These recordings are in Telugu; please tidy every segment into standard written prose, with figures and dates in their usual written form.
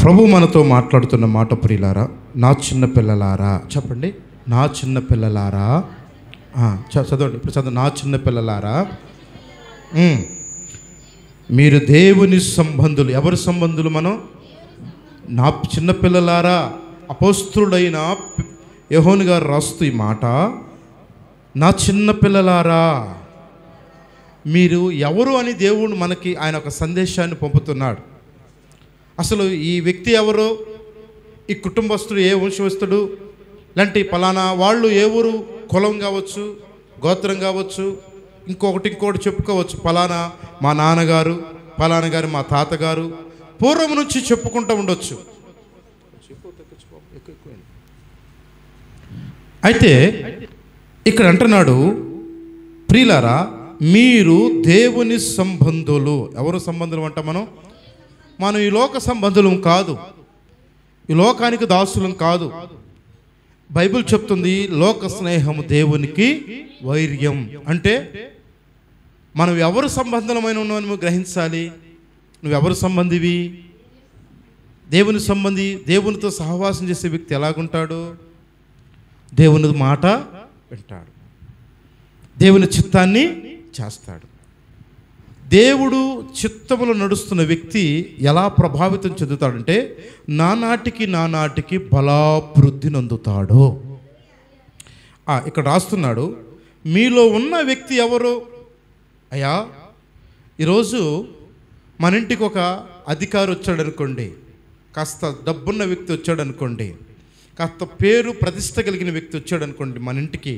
ప్రభు మనతో మాట్లాడుతున్న మాట ప్రియులారా, నా చిన్న పిల్లలారా, చెప్పండి, నా చిన్న పిల్లలారా. చదవండి, ఇప్పుడు చదవండి. నా చిన్న పిల్లలారా, మీరు దేవుని సంబంధులు. ఎవరి సంబంధులు? మనం. నా చిన్న పిల్లలారా, అపోస్తులుడైన యోహాను గారు రాస్తూ ఈ మాట, నా చిన్న పిల్లలారా, మీరు ఎవరు అని దేవుడు మనకి ఆయన ఒక సందేశాన్ని పంపుతున్నాడు. అసలు ఈ వ్యక్తి ఎవరు, ఈ కుటుంబస్తుడు ఏ వంశవస్తుడు, లాంటి పలానా వాళ్ళు ఏ ఊరు, కులం కావచ్చు, గోత్రం కావచ్చు, ఇంకోటి చెప్పుకోవచ్చు. పలానా మా నాన్నగారు, పలానా గారు మా తాతగారు, పూర్వం నుంచి చెప్పుకుంటూ ఉండొచ్చు. అయితే ఇక్కడ అంటున్నాడు, ప్రియులారా, మీరు దేవుని సంబంధులు. ఎవరు సంబంధులు అంట? మనం ఈ లోక సంబంధులం కాదు, ఈ లోకానికి దాసులం కాదు. బైబిల్ చెప్తుంది, లోక స్నేహము దేవునికి వైర్యం. అంటే మనం ఎవరు సంబంధమైన ఉన్నామని నువ్వు గ్రహించాలి. నువ్వెవరు సంబంధివి? దేవుని సంబంధి. దేవునితో సహవాసం చేసే వ్యక్తి ఎలాగుంటాడు? దేవుని మాట వింటాడు, దేవుని చిత్తాన్ని చేస్తాడు. దేవుడు చిత్తములో నడుస్తున్న వ్యక్తి ఎలా ప్రభావితం చెందుతాడంటే, నానాటికి బలాభివృద్ధి నందుతాడు. ఇక్కడ రాస్తున్నాడు, మీలో ఉన్న వ్యక్తి ఎవరు? అయ్యా, ఈరోజు మన ఇంటికి ఒక అధికారి వచ్చాడు అనుకోండి, కాస్త డబ్బున్న వ్యక్తి వచ్చాడు అనుకోండి, కాస్త పేరు ప్రతిష్ట కలిగిన వ్యక్తి వచ్చాడు అనుకోండి మన ఇంటికి,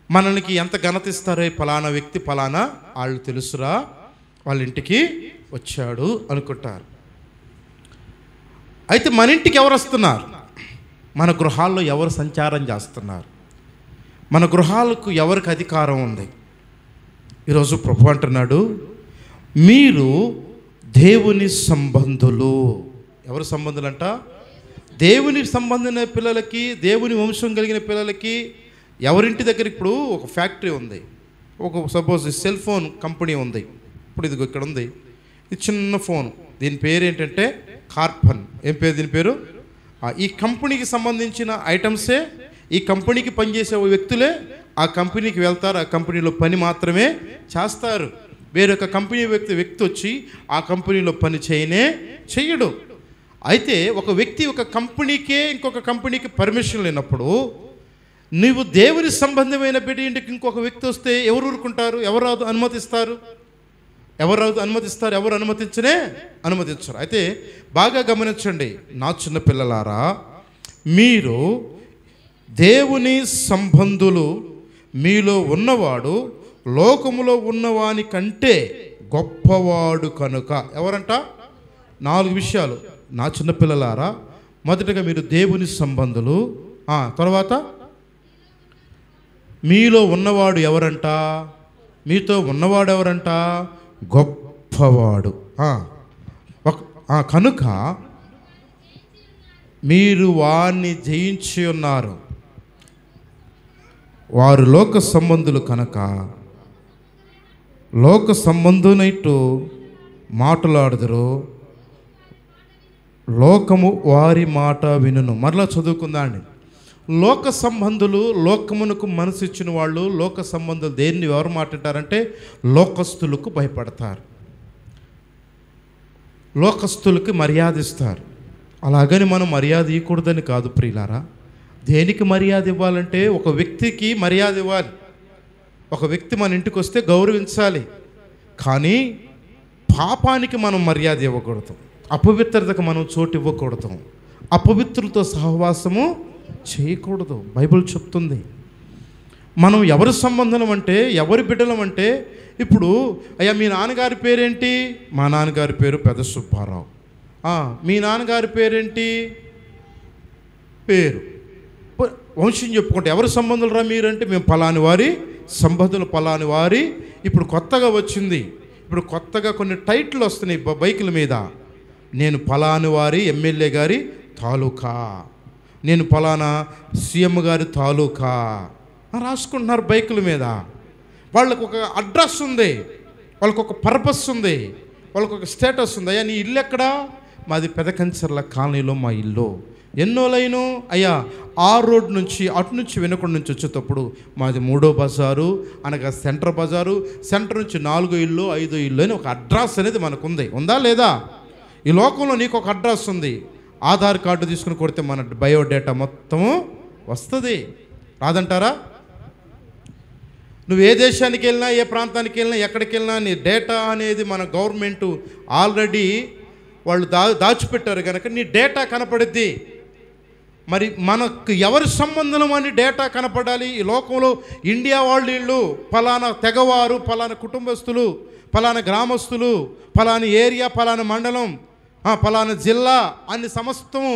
మనల్ని ఎంత ఘనత ఇస్తారో, ఫలానా వ్యక్తి ఫలానా వాళ్ళు తెలుసురా, వాళ్ళ ఇంటికి వచ్చాడు అనుకుంటారు. అయితే మన ఇంటికి ఎవరు వస్తున్నారు? మన గృహాల్లో ఎవరు సంచారం చేస్తున్నారు? మన గృహాలకు ఎవరికి అధికారం ఉంది? ఈరోజు ప్రభు అంటున్నాడు, మీరు దేవుని సంబంధులు. ఎవరు సంబంధులు అంట? దేవుని సంబంధమైన పిల్లలకి, దేవుని వంశం కలిగిన పిల్లలకి. ఎవరింటి దగ్గర ఇప్పుడు ఒక ఫ్యాక్టరీ ఉంది, ఒక సపోజ్ సెల్ ఫోన్ కంపెనీ ఉంది. ఇప్పుడు ఇది ఇక్కడ ఉంది, ఇది చిన్న ఫోన్, దీని పేరు ఏంటంటే కార్బన్. ఏం పేరు దీని పేరు? ఈ కంపెనీకి సంబంధించిన ఐటమ్సే, ఈ కంపెనీకి పనిచేసే వ్యక్తులే ఆ కంపెనీకి వెళ్తారు, ఆ కంపెనీలో పని మాత్రమే చేస్తారు. వేరొక కంపెనీ వ్యక్తి వచ్చి ఆ కంపెనీలో పని చెయ్యడు. అయితే ఒక వ్యక్తి ఒక కంపెనీకే ఇంకొక కంపెనీకి పర్మిషన్ లేనప్పుడు, నువ్వు దేవుని సంబంధమైన బిడ్డ ఇంటికి ఇంకొక వ్యక్తి వస్తే ఎవరు ఊరుకుంటారు? ఎవరు అనుమతిస్తారు? ఎవరు అనుమతించరు. అయితే బాగా గమనించండి, నా చిన్న పిల్లలారా, మీరు దేవుని సంబంధులు. మీలో ఉన్నవాడు లోకములో ఉన్నవాని కంటే గొప్పవాడు కనుక. ఎవరంట? 4 విషయాలు. నా చిన్నపిల్లలారా, మొదటగా మీరు దేవుని సంబంధులు. తర్వాత మీలో ఉన్నవాడు ఎవరంట? మీతో ఉన్నవాడు ఎవరంట? గొప్పవాడు. కనుక మీరు వారిని జయించి ఉన్నారు. వారు లోక సంబంధులు కనుక లోక సంబంధునైట్టు మాట్లాడుదురు, లోకము వారి మాట వినును. మరలా చదువుకుందా అండి. లోక సంబంధులు, లోకమునకు మనసు ఇచ్చిన వాళ్ళు, లోక సంబంధులు దేన్ని ఎవరు మాట్లాడతారంటే లోకస్తులకు భయపడతారు, లోకస్తులకి మర్యాద ఇస్తారు. అలాగని మనం మర్యాద ఇవ్వకూడదని కాదు ప్రియులారా. దేనికి మర్యాద ఇవ్వాలంటే ఒక వ్యక్తికి మర్యాద ఇవ్వాలి. ఒక వ్యక్తి మన ఇంటికి వస్తే గౌరవించాలి. కానీ పాపానికి మనం మర్యాద ఇవ్వకూడదు, అపవిత్రతకు మనం చోటు ఇవ్వకూడదు, అపవిత్రులతో సహవాసము చేయకూడదు. బైబిల్ చెప్తుంది. మనం ఎవరి సంబంధం అంటే, ఎవరి బిడ్డలం అంటే, ఇప్పుడు అయ్యా మీ నాన్నగారి పేరేంటి? మా నాన్నగారి పేరు పెద్ద సుబ్బారావు. మీ నాన్నగారి పేరేంటి? పేరు వంశం చెప్పుకుంటే ఎవరి సంబంధులు రా మీరంటే, మేము పలాని వారి సంబంధులు, పలాని వారి. ఇప్పుడు కొత్తగా వచ్చింది, ఇప్పుడు కొత్తగా కొన్ని టైటిల్ వస్తున్నాయి బైకుల మీద. నేను పలాని వారి ఎమ్మెల్యే గారి తాలూకా, నేను పలానా సీఎం గారి తాలూకా రాసుకుంటున్నారు బైకుల మీద. వాళ్ళకు ఒక అడ్రస్ ఉంది, వాళ్ళకు ఒక పర్పస్ ఉంది, వాళ్ళకు ఒక స్టేటస్ ఉంది. అయ్యా నీ ఇల్లు ఎక్కడా? మాది పెదకంచర్ల కాలనీలో మా ఇల్లు. ఎన్నో లైను అయ్యా, ఆ రోడ్ నుంచి అటు నుంచి వెనుకొండ నుంచి వచ్చేటప్పుడు మాది 3వ బజారు, అనగా సెంటర్ బజారు. సెంటర్ నుంచి 4 ఇల్లు 5 ఇల్లు అని ఒక అడ్రస్ అనేది మనకు ఉంది. ఉందా లేదా? ఈ లోకంలో నీకు ఒక అడ్రస్ ఉంది. ఆధార్ కార్డు తీసుకుని కొడితే మన బయోడేటా మొత్తము వస్తుంది. రాదంటారా? నువ్వు ఏ దేశానికి వెళ్ళినా, ఏ ప్రాంతానికి వెళ్ళినా, ఎక్కడికి వెళ్ళినా నీ డేటా అనేది మన గవర్నమెంట్ ఆల్రెడీ వాళ్ళు దాచిపెట్టారు కనుక నీ డేటా కనపడుద్ది. మరి మనకు ఎవరి సంబంధం అని డేటా కనపడాలి. ఈ లోకంలో ఇండియా వాళ్ళు వీళ్ళు ఫలానా తెగవారు, ఫలానా కుటుంబస్తులు, ఫలానా గ్రామస్తులు, ఫలానా ఏరియా, ఫలానా మండలం, ఫలానా జిల్లా అన్ని సమస్తము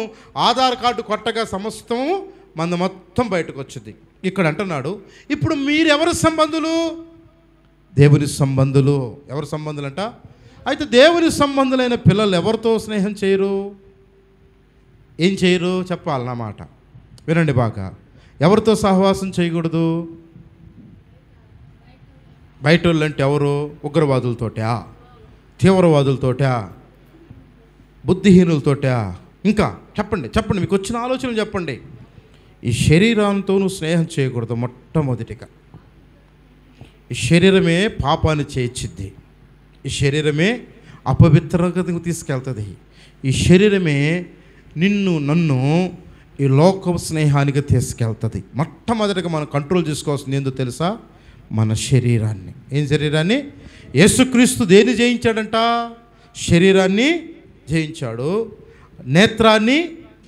ఆధార్ కార్డు కొట్టగా సమస్తము మన మొత్తం బయటకు వచ్చింది. ఇక్కడ అంటున్నాడు, ఇప్పుడు మీరెవరి సంబంధులు? దేవుని సంబంధులు. ఎవరి సంబంధులు అంట? అయితే దేవుని సంబంధులైన పిల్లలు ఎవరితో స్నేహం చేయరు? ఏం చేయరు? చెప్పాలన్నమాట. వినండి బాగా. ఎవరితో సహవాసం చేయకూడదు? బయట వాళ్ళు అంటే ఎవరు? ఉగ్రవాదులతోటా, తీవ్రవాదులతోటా, బుద్ధిహీనులతోటా, ఇంకా చెప్పండి చెప్పండి, మీకు వచ్చిన ఆలోచనలు చెప్పండి. ఈ శరీరంతో నువ్వు స్నేహం చేయకూడదు. మొట్టమొదటిగా ఈ శరీరమే పాపాన్ని చేర్చిద్ది. ఈ శరీరమే అపవిత్రతకు తీసుకెళ్తుంది. ఈ శరీరమే నిన్ను నన్ను ఈ లోక స్నేహానికి తీసుకెళ్తుంది. మొట్టమొదటిగా మనం కంట్రోల్ చేసుకోవాల్సింది ఏందో తెలుసా? మన శరీరాన్ని. ఏం శరీరాన్ని? యేసుక్రీస్తు దేన్ని జయించాడంట? శరీరాన్ని జయించాడు, నేత్రాన్ని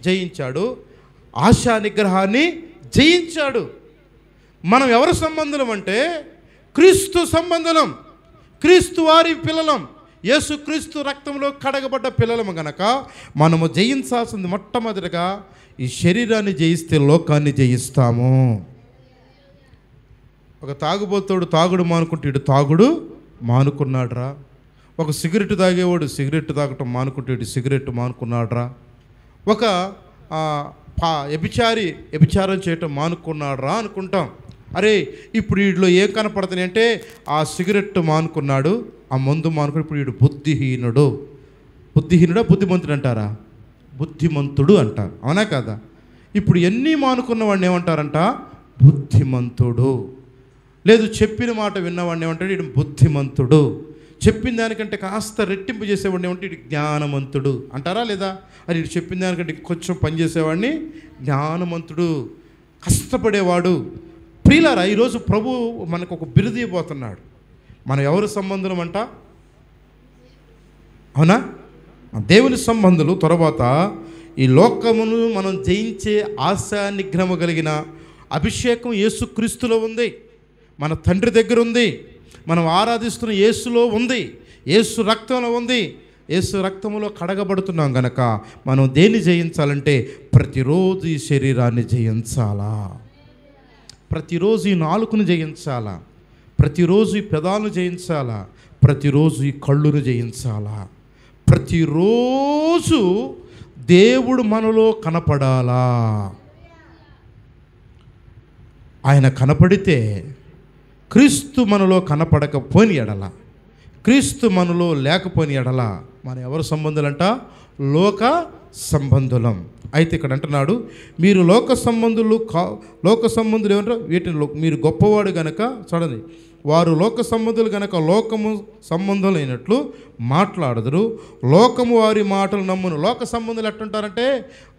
జయించాడు, ఆశా నిగ్రహాన్ని జయించాడు. మనం ఎవరి సంబంధం అంటే క్రీస్తు సంబంధం, క్రీస్తు వారి పిల్లలం, యేసుక్రీస్తు రక్తంలో కడగబడ్డ పిల్లలము గనక మనము జయించాల్సింది మొట్టమొదటిగా ఈ శరీరాన్ని జయిస్తే లోకాన్ని జయిస్తాము. ఒక తాగుబోతాడు తాగుడు మానుకుంటే ఇటు తాగుడు మానుకున్నాడురా. ఒక సిగరెట్ తాగేవాడు సిగరెట్ తాగటం మానుకుంటే ఇటు సిగరెట్ మానుకున్నాడురా. ఒక వ్యభిచారం చేయటం మానుకున్నాడురా అనుకుంటాం. అరే ఇప్పుడు వీడిలో ఏం కనపడుతుంది అంటే ఆ సిగరెట్ మానుకున్నాడు, ఆ మందు మానుకుని ఇప్పుడు వీడు బుద్ధిహీనుడు. బుద్ధిహీనుడా బుద్ధిమంతుడు అంటారా? బుద్ధిమంతుడు అంటారు. అవునా కదా? ఇప్పుడు ఎన్ని మానుకున్న వాడిని ఏమంటారంట? బుద్ధిమంతుడు. లేదు చెప్పిన మాట విన్నవాడిని ఏమంటాడు? వీడు బుద్ధిమంతుడు. చెప్పిన దానికంటే కాస్త రెట్టింపు చేసేవాడిని ఏమంటే వీడు జ్ఞానవంతుడు అంటారా లేదా? అది వీడు చెప్పిన దానికంటే కొంచెం పనిచేసేవాడిని జ్ఞానవంతుడు, కష్టపడేవాడు. ప్రియులారా, ఈరోజు ప్రభు మనకు ఒక బిరుదు ఇవ్వబోతున్నాడు. మనం ఎవరి సంబంధం అంట? అవునా? దేవుని సంబంధులు. తర్వాత ఈ లోకమును మనం జయించే ఆశా నిగ్రహము కలిగిన అభిషేకం యేసుక్రీస్తులో ఉంది, మన తండ్రి దగ్గర ఉంది, మనం ఆరాధిస్తున్న యేసులో ఉంది, యేసు రక్తంలో ఉంది. యేసు రక్తంలో కడగబడుతున్నాం గనక మనం దేన్ని జయించాలంటే ప్రతిరోజు ఈ శరీరాన్ని జయించాలా, ప్రతిరోజు ఈ నాలుకను జయించాలా, ప్రతిరోజు ఈ పెదాలను జయించాలా, ప్రతిరోజు ఈ కళ్ళును జయించాలా, ప్రతిరోజు దేవుడు మనలో కనపడాలా. ఆయన కనపడితే క్రీస్తు మనలో కనపడకపోని ఎడల, క్రీస్తు మనలో లేకపోని ఎడల మనం ఎవరు సంబంధులంట? లోక సంబంధులం. అయితే ఇక్కడ అంటున్నాడు, మీరు లోక సంబంధులు లోక సంబంధులు ఏమంటారు? వీటిని మీరు గొప్పవాడు గనక చూడండి, వారు లోక సంబంధులు గనక లోకము సంబంధులైనట్లు మాట్లాడదురు, లోకము వారి మాటలు నమ్మును. లోక సంబంధులు ఎట్టుంటారంటే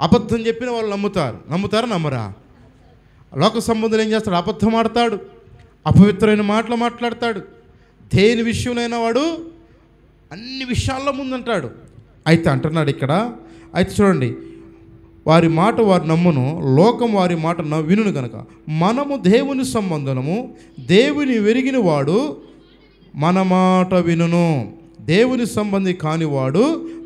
అబద్ధం చెప్పిన వాళ్ళు నమ్ముతారా నమ్మరా? లోక సంబంధులు ఏం చేస్తాడు? అబద్ధం ఆడతాడు, అపవిత్రమైన మాటలు మాట్లాడతాడు, దేని విషయంలో వాడు అన్ని విషయాల్లో ముందంటాడు. అయితే అంటున్నాడు ఇక్కడ, అయితే చూడండి, వారి మాట వారు నమ్మును, లోకం వారి మాట వినును గనక మనము దేవుని సంబంధము, దేవుని వెరిగిన వాడు మన మాట వినును, దేవుని సంబంధి కానివాడు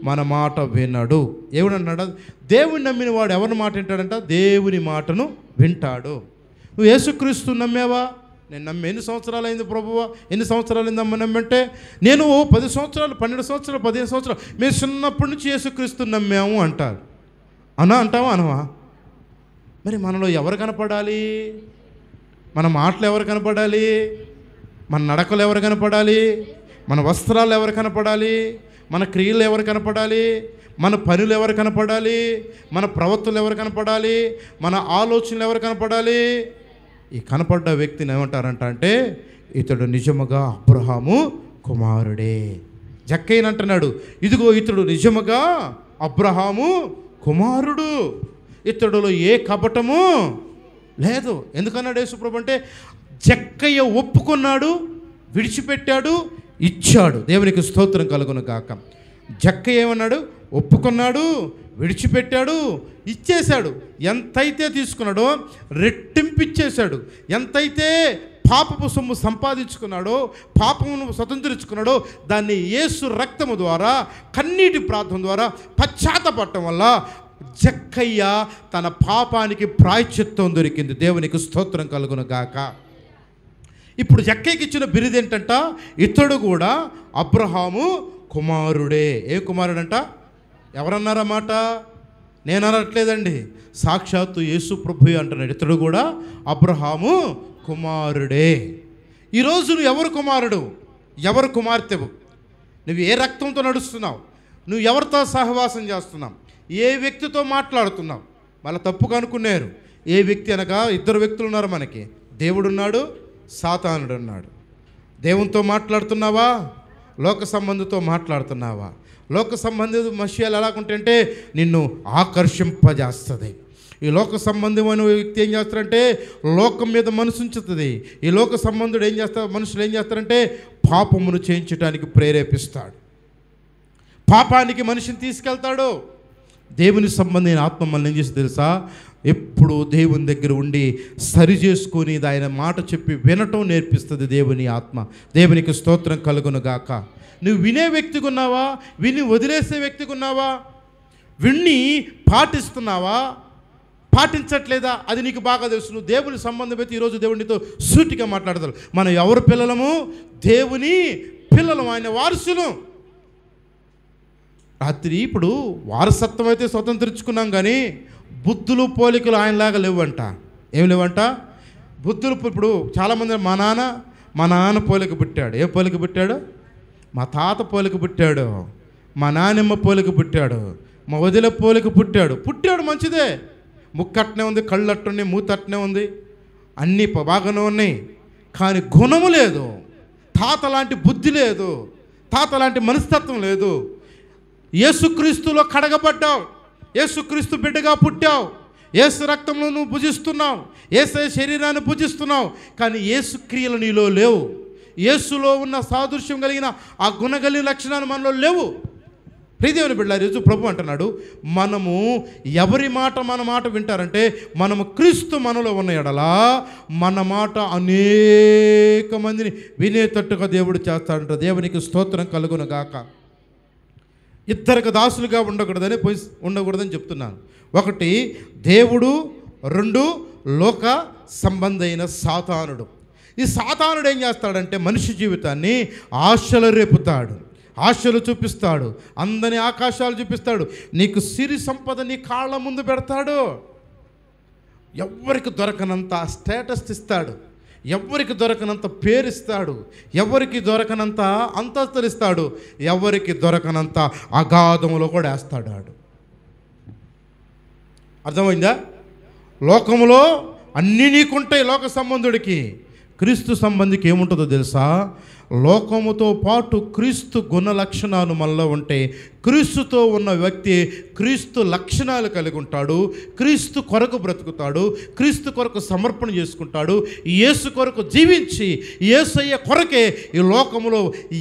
మన మాట వినడు. ఏమన్నాడు? దేవుని నమ్మిన వాడు ఎవరి మాట వింటాడంట? దేవుని మాటను వింటాడు. నువ్వు యేసుక్రీస్తు నమ్మావా? నేను నమ్మి ఎన్ని సంవత్సరాలు అయింది ప్రభువా? ఎన్ని సంవత్సరాలు అయిందమ్మా నమ్మంటే? నేను 10 సంవత్సరాలు 12 సంవత్సరాలు 15 సంవత్సరాలు మేము చిన్నప్పటి నుంచి యేసుక్రీస్తు నమ్మాము అంటారు. అంటావా అనవా? మరి మనలో ఎవరు కనపడాలి? మన మాటలు ఎవరు కనపడాలి? మన నడకలు ఎవరు కనపడాలి? మన వస్త్రాలు ఎవరు కనపడాలి? మన క్రియలు ఎవరు కనపడాలి? మన పనులు ఎవరు కనపడాలి? మన ప్రవర్తనలు ఎవరు కనపడాలి? మన ఆలోచనలు ఎవరు కనపడాలి? ఈ కనపడ్డ వ్యక్తిని ఏమంటారంటే ఇతడు నిజముగా అబ్రహాము కుమారుడే. జక్కయ్యని అంటున్నాడు, ఇదిగో ఇతడు నిజముగా అబ్రహాము కుమారుడు, ఇతడులో ఏ కపటము లేదు. ఎందుకన్నాడు యేసుప్రభు అంటే జక్కయ్య ఒప్పుకున్నాడు, విడిచిపెట్టాడు, ఇచ్చాడు. దేవునికి స్తోత్రం కలుగును గాక. జక్కయ్య ఏమన్నాడు? ఒప్పుకున్నాడు, విడిచిపెట్టాడు, ఇచ్చేశాడు. ఎంతైతే తీసుకున్నాడో రెట్టింపిచ్చేశాడు. ఎంతైతే పాపపు సొమ్ము సంపాదించుకున్నాడో, పాపమును స్వతంత్రించుకున్నాడో, దాన్ని యేసు రక్తము ద్వారా, కన్నీటి ప్రార్థన ద్వారా పశ్చాత్తపడటం వల్ల జక్కయ్య తన పాపానికి ప్రాయశ్చిత్తం దొరికింది. దేవునికి స్తోత్రం కలుగును గాక. ఇప్పుడు జక్కయ్యకి ఇచ్చిన బిరుదు ఏంటంట? ఇతడు కూడా అబ్రహాము కుమారుడే. ఏ కుమారుడంట? ఎవరన్నారన్నమాట? నేను అనట్లేదండి, సాక్షాత్తు యేసు ప్రభువే అంటున్నాడు. ఇతడు కూడా అబ్రహాము కుమారుడే. ఈరోజు నువ్వు ఎవరు కుమారుడు, ఎవరు కుమార్తెవు? నువ్వు ఏ రక్తంతో నడుస్తున్నావు? నువ్వు ఎవరితో సహవాసం చేస్తున్నావు? ఏ వ్యక్తితో మాట్లాడుతున్నావు? మళ్ళీ తప్పుగా అనుకున్నారు. ఏ వ్యక్తి అనగా ఇద్దరు వ్యక్తులు ఉన్నారు మనకి. దేవుడున్నాడు, సాతానుడు ఉన్నాడు. దేవునితో మాట్లాడుతున్నావా? లోక సంబంధితో మాట్లాడుతున్నావా? లోక సంబంధిత విషయాలు ఎలాగుంటాయంటే నిన్ను ఆకర్షింపజేస్తుంది. ఈ లోక సంబంధమైన వ్యక్తి ఏం చేస్తారంటే లోకం మీద మనసు ఉంచుతుంది. ఈ లోక సంబంధుడు ఏం చేస్తారు? మనుషులు ఏం చేస్తారంటే పాపమును చేయించడానికి ప్రేరేపిస్తాడు, పాపానికి మనిషిని తీసుకెళ్తాడు. దేవుని సంబంధమైన ఆత్మ మనల్ని ఏం చేసి తెలుసా? ఎప్పుడు దేవుని దగ్గర ఉండి సరి చేసుకొని ఆయన మాట చెప్పి వినటం నేర్పిస్తుంది దేవుని ఆత్మ. దేవునికి స్తోత్రం కలుగును గాక. నువ్వు వినే వ్యక్తిగా ఉన్నావా? విని వదిలేసే వ్యక్తిగా ఉన్నావా? విన్ని పాటిస్తున్నావా? పాటించట్లేదా? అది నీకు బాగా తెలుసు. నువ్వు దేవుని సంబంధం అయితే ఈరోజు దేవునితో సూటిగా మాట్లాడతారు. మనం ఎవరు పిల్లలము? దేవుని పిల్లలం, ఆయన వారసులు. రాత్రి ఇప్పుడు వారసత్వం అయితే స్వతంత్రించుకున్నాం, కానీ బుద్ధులు పోలికలు ఆయనలాగా లేవంట. ఏం లేవంట? బుద్ధులు ఇప్పుడు చాలామంది మా నాన్న పోలిక పుట్టాడు. ఏ పోలిక పుట్టాడు? మా తాత పోలిక పుట్టాడు, మా నాన్నమ్మ పోలిక పుట్టాడు, మా వదిల పోలిక పుట్టాడు. మంచిదే, ముక్కు అట్నే ఉంది, కళ్ళు అట్టున్నాయి, మూత అట్నే ఉంది, అన్నీ బాగానే ఉన్నాయి. కానీ గుణము లేదు. తాత లాంటి బుద్ధి లేదు, తాత లాంటి మనస్తత్వం లేదు. యేసుక్రీస్తులో కడగబడ్డావు, యేసుక్రీస్తు బిడ్డగా పుట్టావు, యేసు రక్తంలో నువ్వు భుజిస్తున్నావు, యేసు శరీరాన్ని భుజిస్తున్నావు. కానీ యేసు క్రియలు నీలో లేవు. యేసులో ఉన్న సాదృశ్యం కలిగిన ఆ గుణగలిగిన లక్షణాలు మనలో లేవు. ప్రియదేవుని బిడ్డలారా, ఈరోజు ప్రభు అంటున్నాడు, మనము ఎవరి మాట మన మాట వింటారంటే మనము క్రీస్తు మనలో ఉన్న ఎడలా మన మాట అనేక మందిని వినేటట్టుగా దేవుడు చేస్తాడంట. దేవునికి స్తోత్రం కలుగును గాక. ఇద్దరికి దాసులుగా ఉండకూడదని చెప్తున్నాను. ఒకటి దేవుడు, రెండు లోక సంబంధమైన సాతానుడు. ఈ సాతానుడు ఏం చేస్తాడంటే మనిషి జీవితాన్ని ఆశలు రేపుతాడు, ఆశలు చూపిస్తాడు, అందని ఆకాశాలు చూపిస్తాడు. నీకు సిరి సంపద నీ కాళ్ళ ముందు పెడతాడు. ఎవరికి దొరకనంత స్టేటస్ ఇస్తాడు, ఎవరికి దొరకనంత పేరిస్తాడు, ఎవరికి దొరకనంత అంతస్తులిస్తాడు, ఎవరికి దొరకనంత అగాధములో కూడా వేస్తాడు. అర్థమైందా? లోకములో అన్నీ నీకుంటాయి. లోక సంబంధుడికి, క్రీస్తు సంబంధికి ఏముంటుందో తెలుసా? లోకముతో పాటు క్రీస్తు గుణ లక్షణాలు మనలో ఉంటే క్రీస్తుతో ఉన్న వ్యక్తి క్రీస్తు లక్షణాలు కలిగి ఉంటాడు, క్రీస్తు కొరకు బ్రతుకుతాడు, క్రీస్తు కొరకు సమర్పణ చేసుకుంటాడు, యేసు కొరకు జీవించి యేసయ్య కొరకే ఈ లోకములో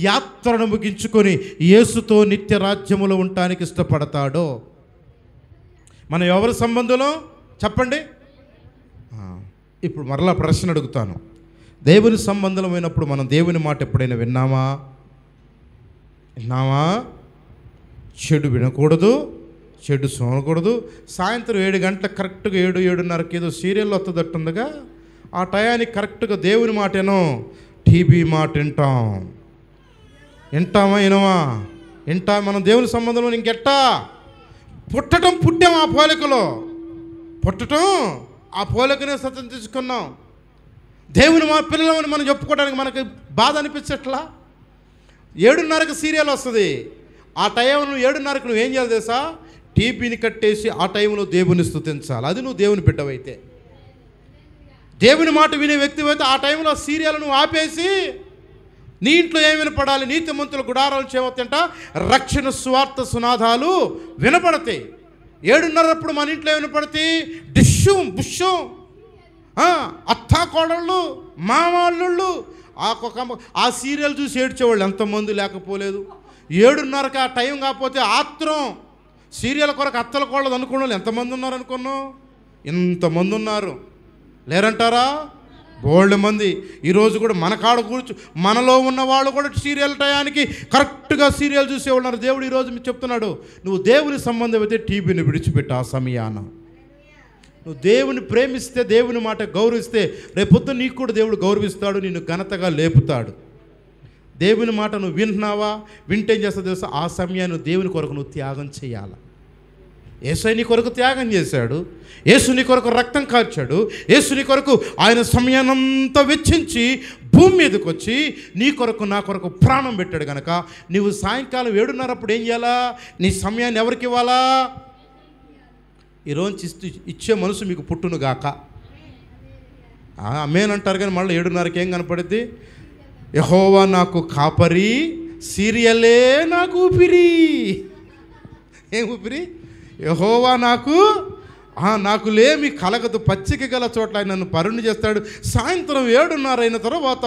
యాత్రను ముగించుకొని యేసుతో నిత్య రాజ్యములో ఉండటానికి ఇష్టపడతాడు. మనం ఎవరి సంబంధంలో చెప్పండి? ఇప్పుడు మరలా ప్రశ్న అడుగుతాను. దేవుని సంబంధమైనప్పుడు మనం దేవుని మాట ఎప్పుడైనా విన్నామా? చెడు వినకూడదు, చెడు చూడకూడదు. సాయంత్రం 7 గంటలకు కరెక్ట్గా 7-7:30కి ఏదో సీరియల్లో వస్తుందట్టుందిగా, ఆ టయానికి కరెక్ట్గా దేవుని మాటేనో టీవీ మాట వింటామా? వింటా. మనం దేవుని సంబంధంలో ఇంకెట్టా పుట్టాం ఆ పోలికలో, ఆ పోలికనే సత్యం తీసుకున్నాం. దేవుని మా పిల్లలని మనం చెప్పుకోవడానికి మనకి బాధ అనిపించట్లా? 7:30కి సీరియల్ వస్తుంది, ఆ టైం నువ్వు 7:30కి నువ్వేం చేయాలి తెలుసా? టీవీని కట్టేసి ఆ టైంలో దేవుని స్తుతించాలి. అది నువ్వు దేవుని బిడ్డవైతే, దేవుని మాట వినే వ్యక్తివైతే ఆ టైంలో సీరియల్ నువ్వు ఆపేసి నీ ఇంట్లో ఏం వినపడాలి? నీతిమంతుల గుడారాలు చేవతంట రక్షణ స్వార్థ సునాదాలు వినపడతాయి. 7:30 మన ఇంట్లో వినపడతాయి డిష్షు బుష్షు, అత్తా కోడళ్ళు, మామాళ్ళు, ఆ సీరియల్ చూసి ఏడ్చేవాళ్ళు ఎంతమంది లేకపోలేదు. 7:30కి ఆ టైం కాకపోతే ఆత్రం సీరియల్ కొరకు అత్తల కోళ్ళది అనుకున్న వాళ్ళు ఎంతమంది ఉన్నారు అనుకున్నావు? ఇంతమంది ఉన్నారు, లేరంటారా? బోల్డ్ మంది. ఈరోజు కూడా మన కాడ కూర్చు మనలో ఉన్న వాళ్ళు కూడా సీరియల్ టయానికి కరెక్ట్గా సీరియల్ చూసేవాళ్ళు. దేవుడు ఈరోజు మీకు చెప్తున్నాడు, నువ్వు దేవుని సంబంధం అయితే టీవీని విడిచిపెట్టు. ఆ సమయాన నువ్వు దేవుని ప్రేమిస్తే, దేవుని మాట గౌరవిస్తే రేపొద్దు నీకు కూడా దేవుడు గౌరవిస్తాడు, నిన్ను ఘనతగా లేపుతాడు. దేవుని మాట నువ్వు వింటున్నావా? వింటే ఏం చేస్తావు తెలుసా? ఆ సమయాన్ని దేవుని కొరకు నువ్వు త్యాగం చేయాలి. యేసు నీ కొరకు త్యాగం చేశాడు, యేసు నీ కొరకు రక్తం కార్చాడు, యేసు నీ కొరకు ఆయన సమయాన్నంతా వెచ్చించి భూమి మీదకి వచ్చి నీ కొరకు నా కొరకు ప్రాణం పెట్టాడు కనుక నీవు సాయంకాలం 7:30 ఏం చేయాలా? నీ సమయాన్ని ఎవరికి ఇవ్వాలా? ఈరోజు ఇచ్చే మనసు మీకు పుట్టునుగాక. అమ్మేనంటారు కానీ మళ్ళీ 7:30కి ఏం కనపడుద్ది? యెహోవా నాకు కాపరి, సీరియలే నాకు ఊపిరి. ఏం ఊపిరి? యెహోవా నాకు లేమి కలగదు, పచ్చిక గల చోట్ల ఆయన నన్ను పరుణి చేస్తాడు. సాయంత్రం 7:30 అయిన తర్వాత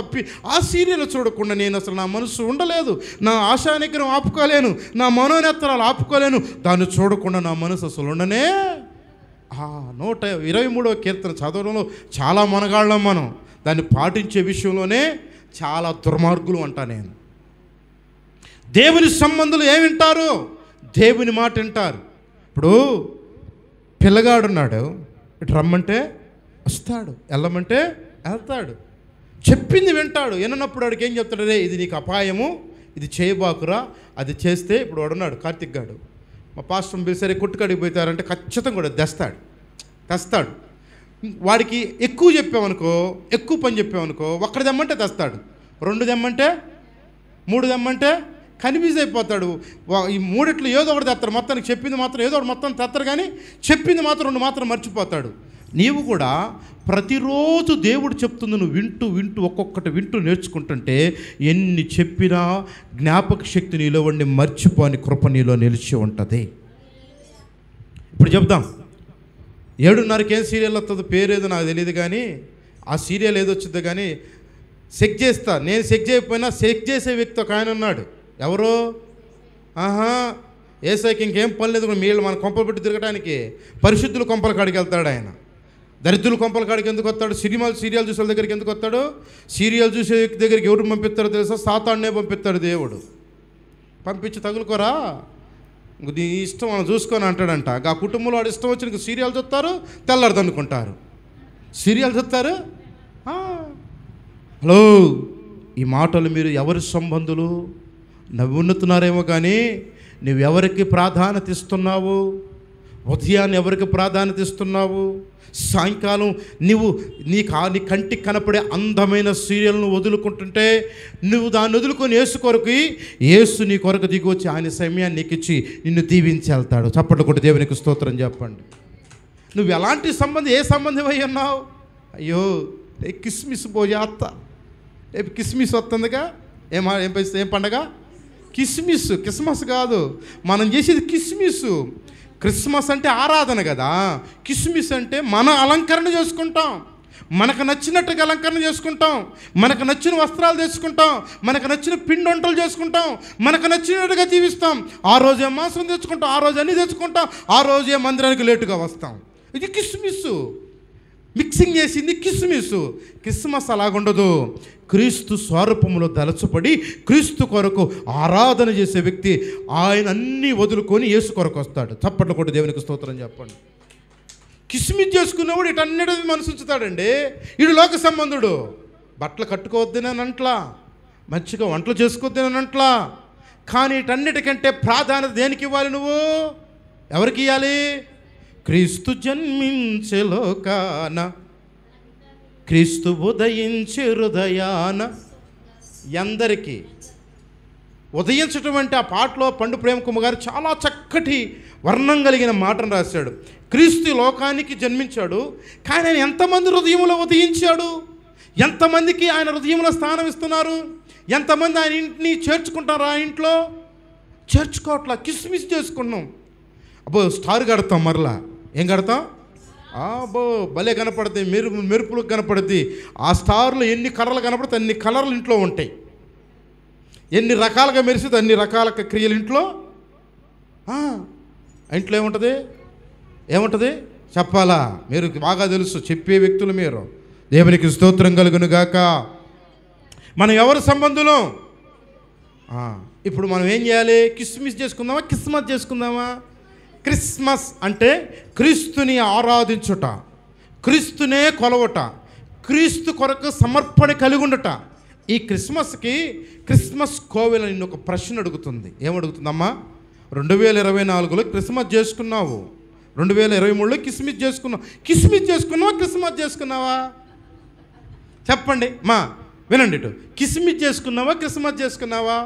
ఆ సీరియల్ చూడకుండా నేను అసలు నా మనసు ఉండలేదు, నా ఆశానిగ్రహం ఆపుకోలేను, నా మనోనేత్రాలు ఆపుకోలేను. దాన్ని చూడకుండా నా మనసు అసలు ఉండనే. 123వ కీర్తన చదవడంలో చాలా మనగాళ్ళం మనం, దాన్ని పాటించే విషయంలోనే చాలా దుర్మార్గులు అంటా నేను. దేవుని సంబంధులు ఏమి వింటారు? దేవుని మాట వింటారు. ఇప్పుడు పిల్లగాడున్నాడు, ఇటు రమ్మంటే వస్తాడు, వెళ్ళమంటే వెళ్తాడు, చెప్పింది వింటాడు. విన్నప్పుడు వాడికి ఏం చెప్తాడు? రే ఇది నీకు అపాయము, ఇది చేయబాకురా, అది చేస్తే. ఇప్పుడు వాడున్నాడు కార్తిక్ గాడు, మా పాస్టర్ పిలిసరే కుట్టుకాడికి పోతారంటే ఖచ్చితంగా కూడా తెస్తాడు. వాడికి ఎక్కువ చెప్పామనుకో, ఎక్కువ పని చెప్పామనుకో, ఒక్కడి దమ్మంటే తెస్తాడు, 2 దమ్మంటే 3 దమ్మంటే కన్ఫ్యూజ్ అయిపోతాడు. ఈ 3 ఏదో ఒకటి తెస్తారు, మొత్తానికి చెప్పింది మాత్రం ఏదో ఒకటి మొత్తం తెస్తారు, కానీ చెప్పింది మాత్రం 2 మాత్రం మర్చిపోతాడు. నీవు కూడా ప్రతిరోజు దేవుడు చెప్తుంది నువ్వు వింటూ ఒక్కొక్కటి వింటూ నేర్చుకుంటుంటే ఎన్ని చెప్పినా జ్ఞాపక శక్తి నీలో ఉండి మర్చిపోని కృప నీలో నిలిచి ఉంటుంది. ఇప్పుడు చెప్దాం, 7:30కి ఏం సీరియల్ వస్తుందో పేరేదో నాకు తెలియదు, కానీ ఆ సీరియల్ ఏదో వచ్చిందో కానీ చెక్ చేస్తా. నేను చెక్ చేయకపోయినా చెక్ చేసే వ్యక్తి ఒక ఆయన ఉన్నాడు. ఎవరు? ఏసైకి ఇంకేం పని లేదు, వీళ్ళు మన కొంపలు పెట్టి తిరగడానికి. పరిశుద్ధుల కొంపల కాడికి వెళ్తాడు ఆయన, దరిద్రుల కొంపల కాడికి ఎందుకు వస్తాడు? సీరియల్ చూసే దగ్గరికి ఎందుకు వస్తాడు? సీరియల్ చూసే వ్యక్తి దగ్గరికి ఎవరు పంపిస్తారో తెలుసా? సాతాన్నే పంపిస్తాడు దేవుడు. పంపించి తగులుకోరా, నీ ఇష్టం మనం చూసుకొని అంటాడంట. ఆ కుటుంబంలో వాడు ఇష్టం వచ్చి సీరియల్ చూస్తారు, తెల్లారదు అనుకుంటారు, సీరియల్ చూస్తారు. హలో, ఈ మాటలు మీరు ఎవరి సంబంధులు? నవ్వుతున్నారేమో కానీ నువ్వెవరికి ప్రాధాన్యత ఇస్తున్నావు? ఉదయాన్ని ఎవరికి ప్రాధాన్యత ఇస్తున్నావు? సాయంకాలం నీ కంటికి కనపడే అందమైన సీరియల్ను వదులుకుంటుంటే నువ్వు దాన్ని వదులుకొని యేసు కొరకు, యేసు నీ కొరకు దిగి వచ్చి ఆయన సమయాన్ని నీకు ఇచ్చి నిన్ను దీవించి వెళ్తాడు. చప్పట్లు కొట్టి దేవునికి స్తోత్రం చెప్పండి. నువ్వు ఎలాంటి సంబంధం, ఏ సంబంధం అయి ఉన్నావు? అయ్యో కిస్మిస్ పోయాత్త, రేపు కిస్మిస్ వస్తుందిగా. ఏం పండగ? క్రిస్మస్ కాదు, మనం చేసేది కిస్మిస్. క్రిస్మస్ అంటే ఆరాధన కదా, కిస్మిస్ అంటే మన అలంకరణ చేసుకుంటాం, మనకు నచ్చినట్టుగా అలంకరణ చేసుకుంటాం, మనకు నచ్చిన వస్త్రాలు తెచ్చుకుంటాం, మనకు నచ్చిన పిండి వంటలు చేసుకుంటాం, మనకు నచ్చినట్టుగా జీవిస్తాం. ఆ రోజే మాంసం తెచ్చుకుంటాం, ఆ రోజు అన్నీ తెచ్చుకుంటాం, ఆ రోజే మందిరానికి లేటుగా వస్తాం. ఇది కిస్మిస్, మిక్సింగ్ చేసింది కిస్మిస్. క్రిస్మస్ అలాగుండదు. క్రీస్తు స్వరూపములో దలచబడి క్రీస్తు కొరకు ఆరాధన చేసే వ్యక్తి ఆయన అన్నీ వదులుకొని యేసు కొరకు వస్తాడు. చప్పట్లు కొట్టి దేవునికి స్తోత్రం చెప్పండి. కిస్మిస్ చేసుకున్నవాడు ఇటన్నిటి మనసు ఉంచుతాడండి. వీడు లోక సంబంధుడు. బట్టలు కట్టుకోవద్దనంట్లా, మంచిగా వంటలు చేసుకోవద్దనంట్లా, కానీ వీటన్నిటికంటే ప్రాధాన్యత దేనికి ఇవ్వాలి? నువ్వు ఎవరికి ఇవ్వాలి? క్రీస్తు జన్మించే లోకాన, క్రీస్తు ఉదయించే హృదయాన. ఎందరికీ? ఉదయించటం అంటే ఆ పాటలో పండు ప్రేమకుమార్ గారు చాలా చక్కటి వర్ణం కలిగిన మాటను రాశాడు. క్రీస్తు లోకానికి జన్మించాడు, కానీ ఆయన ఎంతమంది హృదయంలో ఉదయించాడు? ఎంతమందికి ఆయన హృదయంలో స్థానం ఇస్తున్నారు? ఎంతమంది ఆయన ఇంటిని చేర్చుకుంటారు? ఆ ఇంట్లో చేర్చుకోవట్లా, కిస్మిస్ చేసుకున్నాం. అబ్బో స్టార్ కడతాం, మరలా ఏం కడతాం? అబ్బో భలే కనపడుతుంది, మెరుపులకు కనపడుద్ది. ఆ స్టార్లో ఎన్ని కలర్లు కనపడితే అన్ని కలర్లు ఇంట్లో ఉంటాయి. ఎన్ని రకాలుగా మెరిసితే అన్ని రకాల క్రియలు ఇంట్లో. ఇంట్లో ఏముంటుంది చెప్పాలా? మీరు బాగా తెలుసు, చెప్పే వ్యక్తులు మీరు. దేవునికి స్తోత్రం కలుగును గాక. మనం ఎవరి సంబంధులం? ఇప్పుడు మనం ఏం చేయాలి? కిస్మిస్ చేసుకుందామా, క్రిస్మస్ చేసుకుందామా? క్రిస్మస్ అంటే క్రీస్తుని ఆరాధించుట, క్రీస్తునే కొలవట, క్రీస్తు కొరకు సమర్పణ కలిగి ఉండట. ఈ క్రిస్మస్కి క్రిస్మస్ కోవెల నిన్ను ఒక ప్రశ్న అడుగుతుంది. ఏమడుగుతుందమ్మా? 2024లో క్రిస్మస్ చేసుకున్నావు, 2023లో కిస్మిస్ చేసుకున్నావు. కిస్మిస్ చేసుకున్నావా, క్రిస్మస్ చేసుకున్నావా? చెప్పండి మా, వినండి ఇటు. కిస్మిస్ చేసుకున్నావా, క్రిస్మస్ చేసుకున్నావా?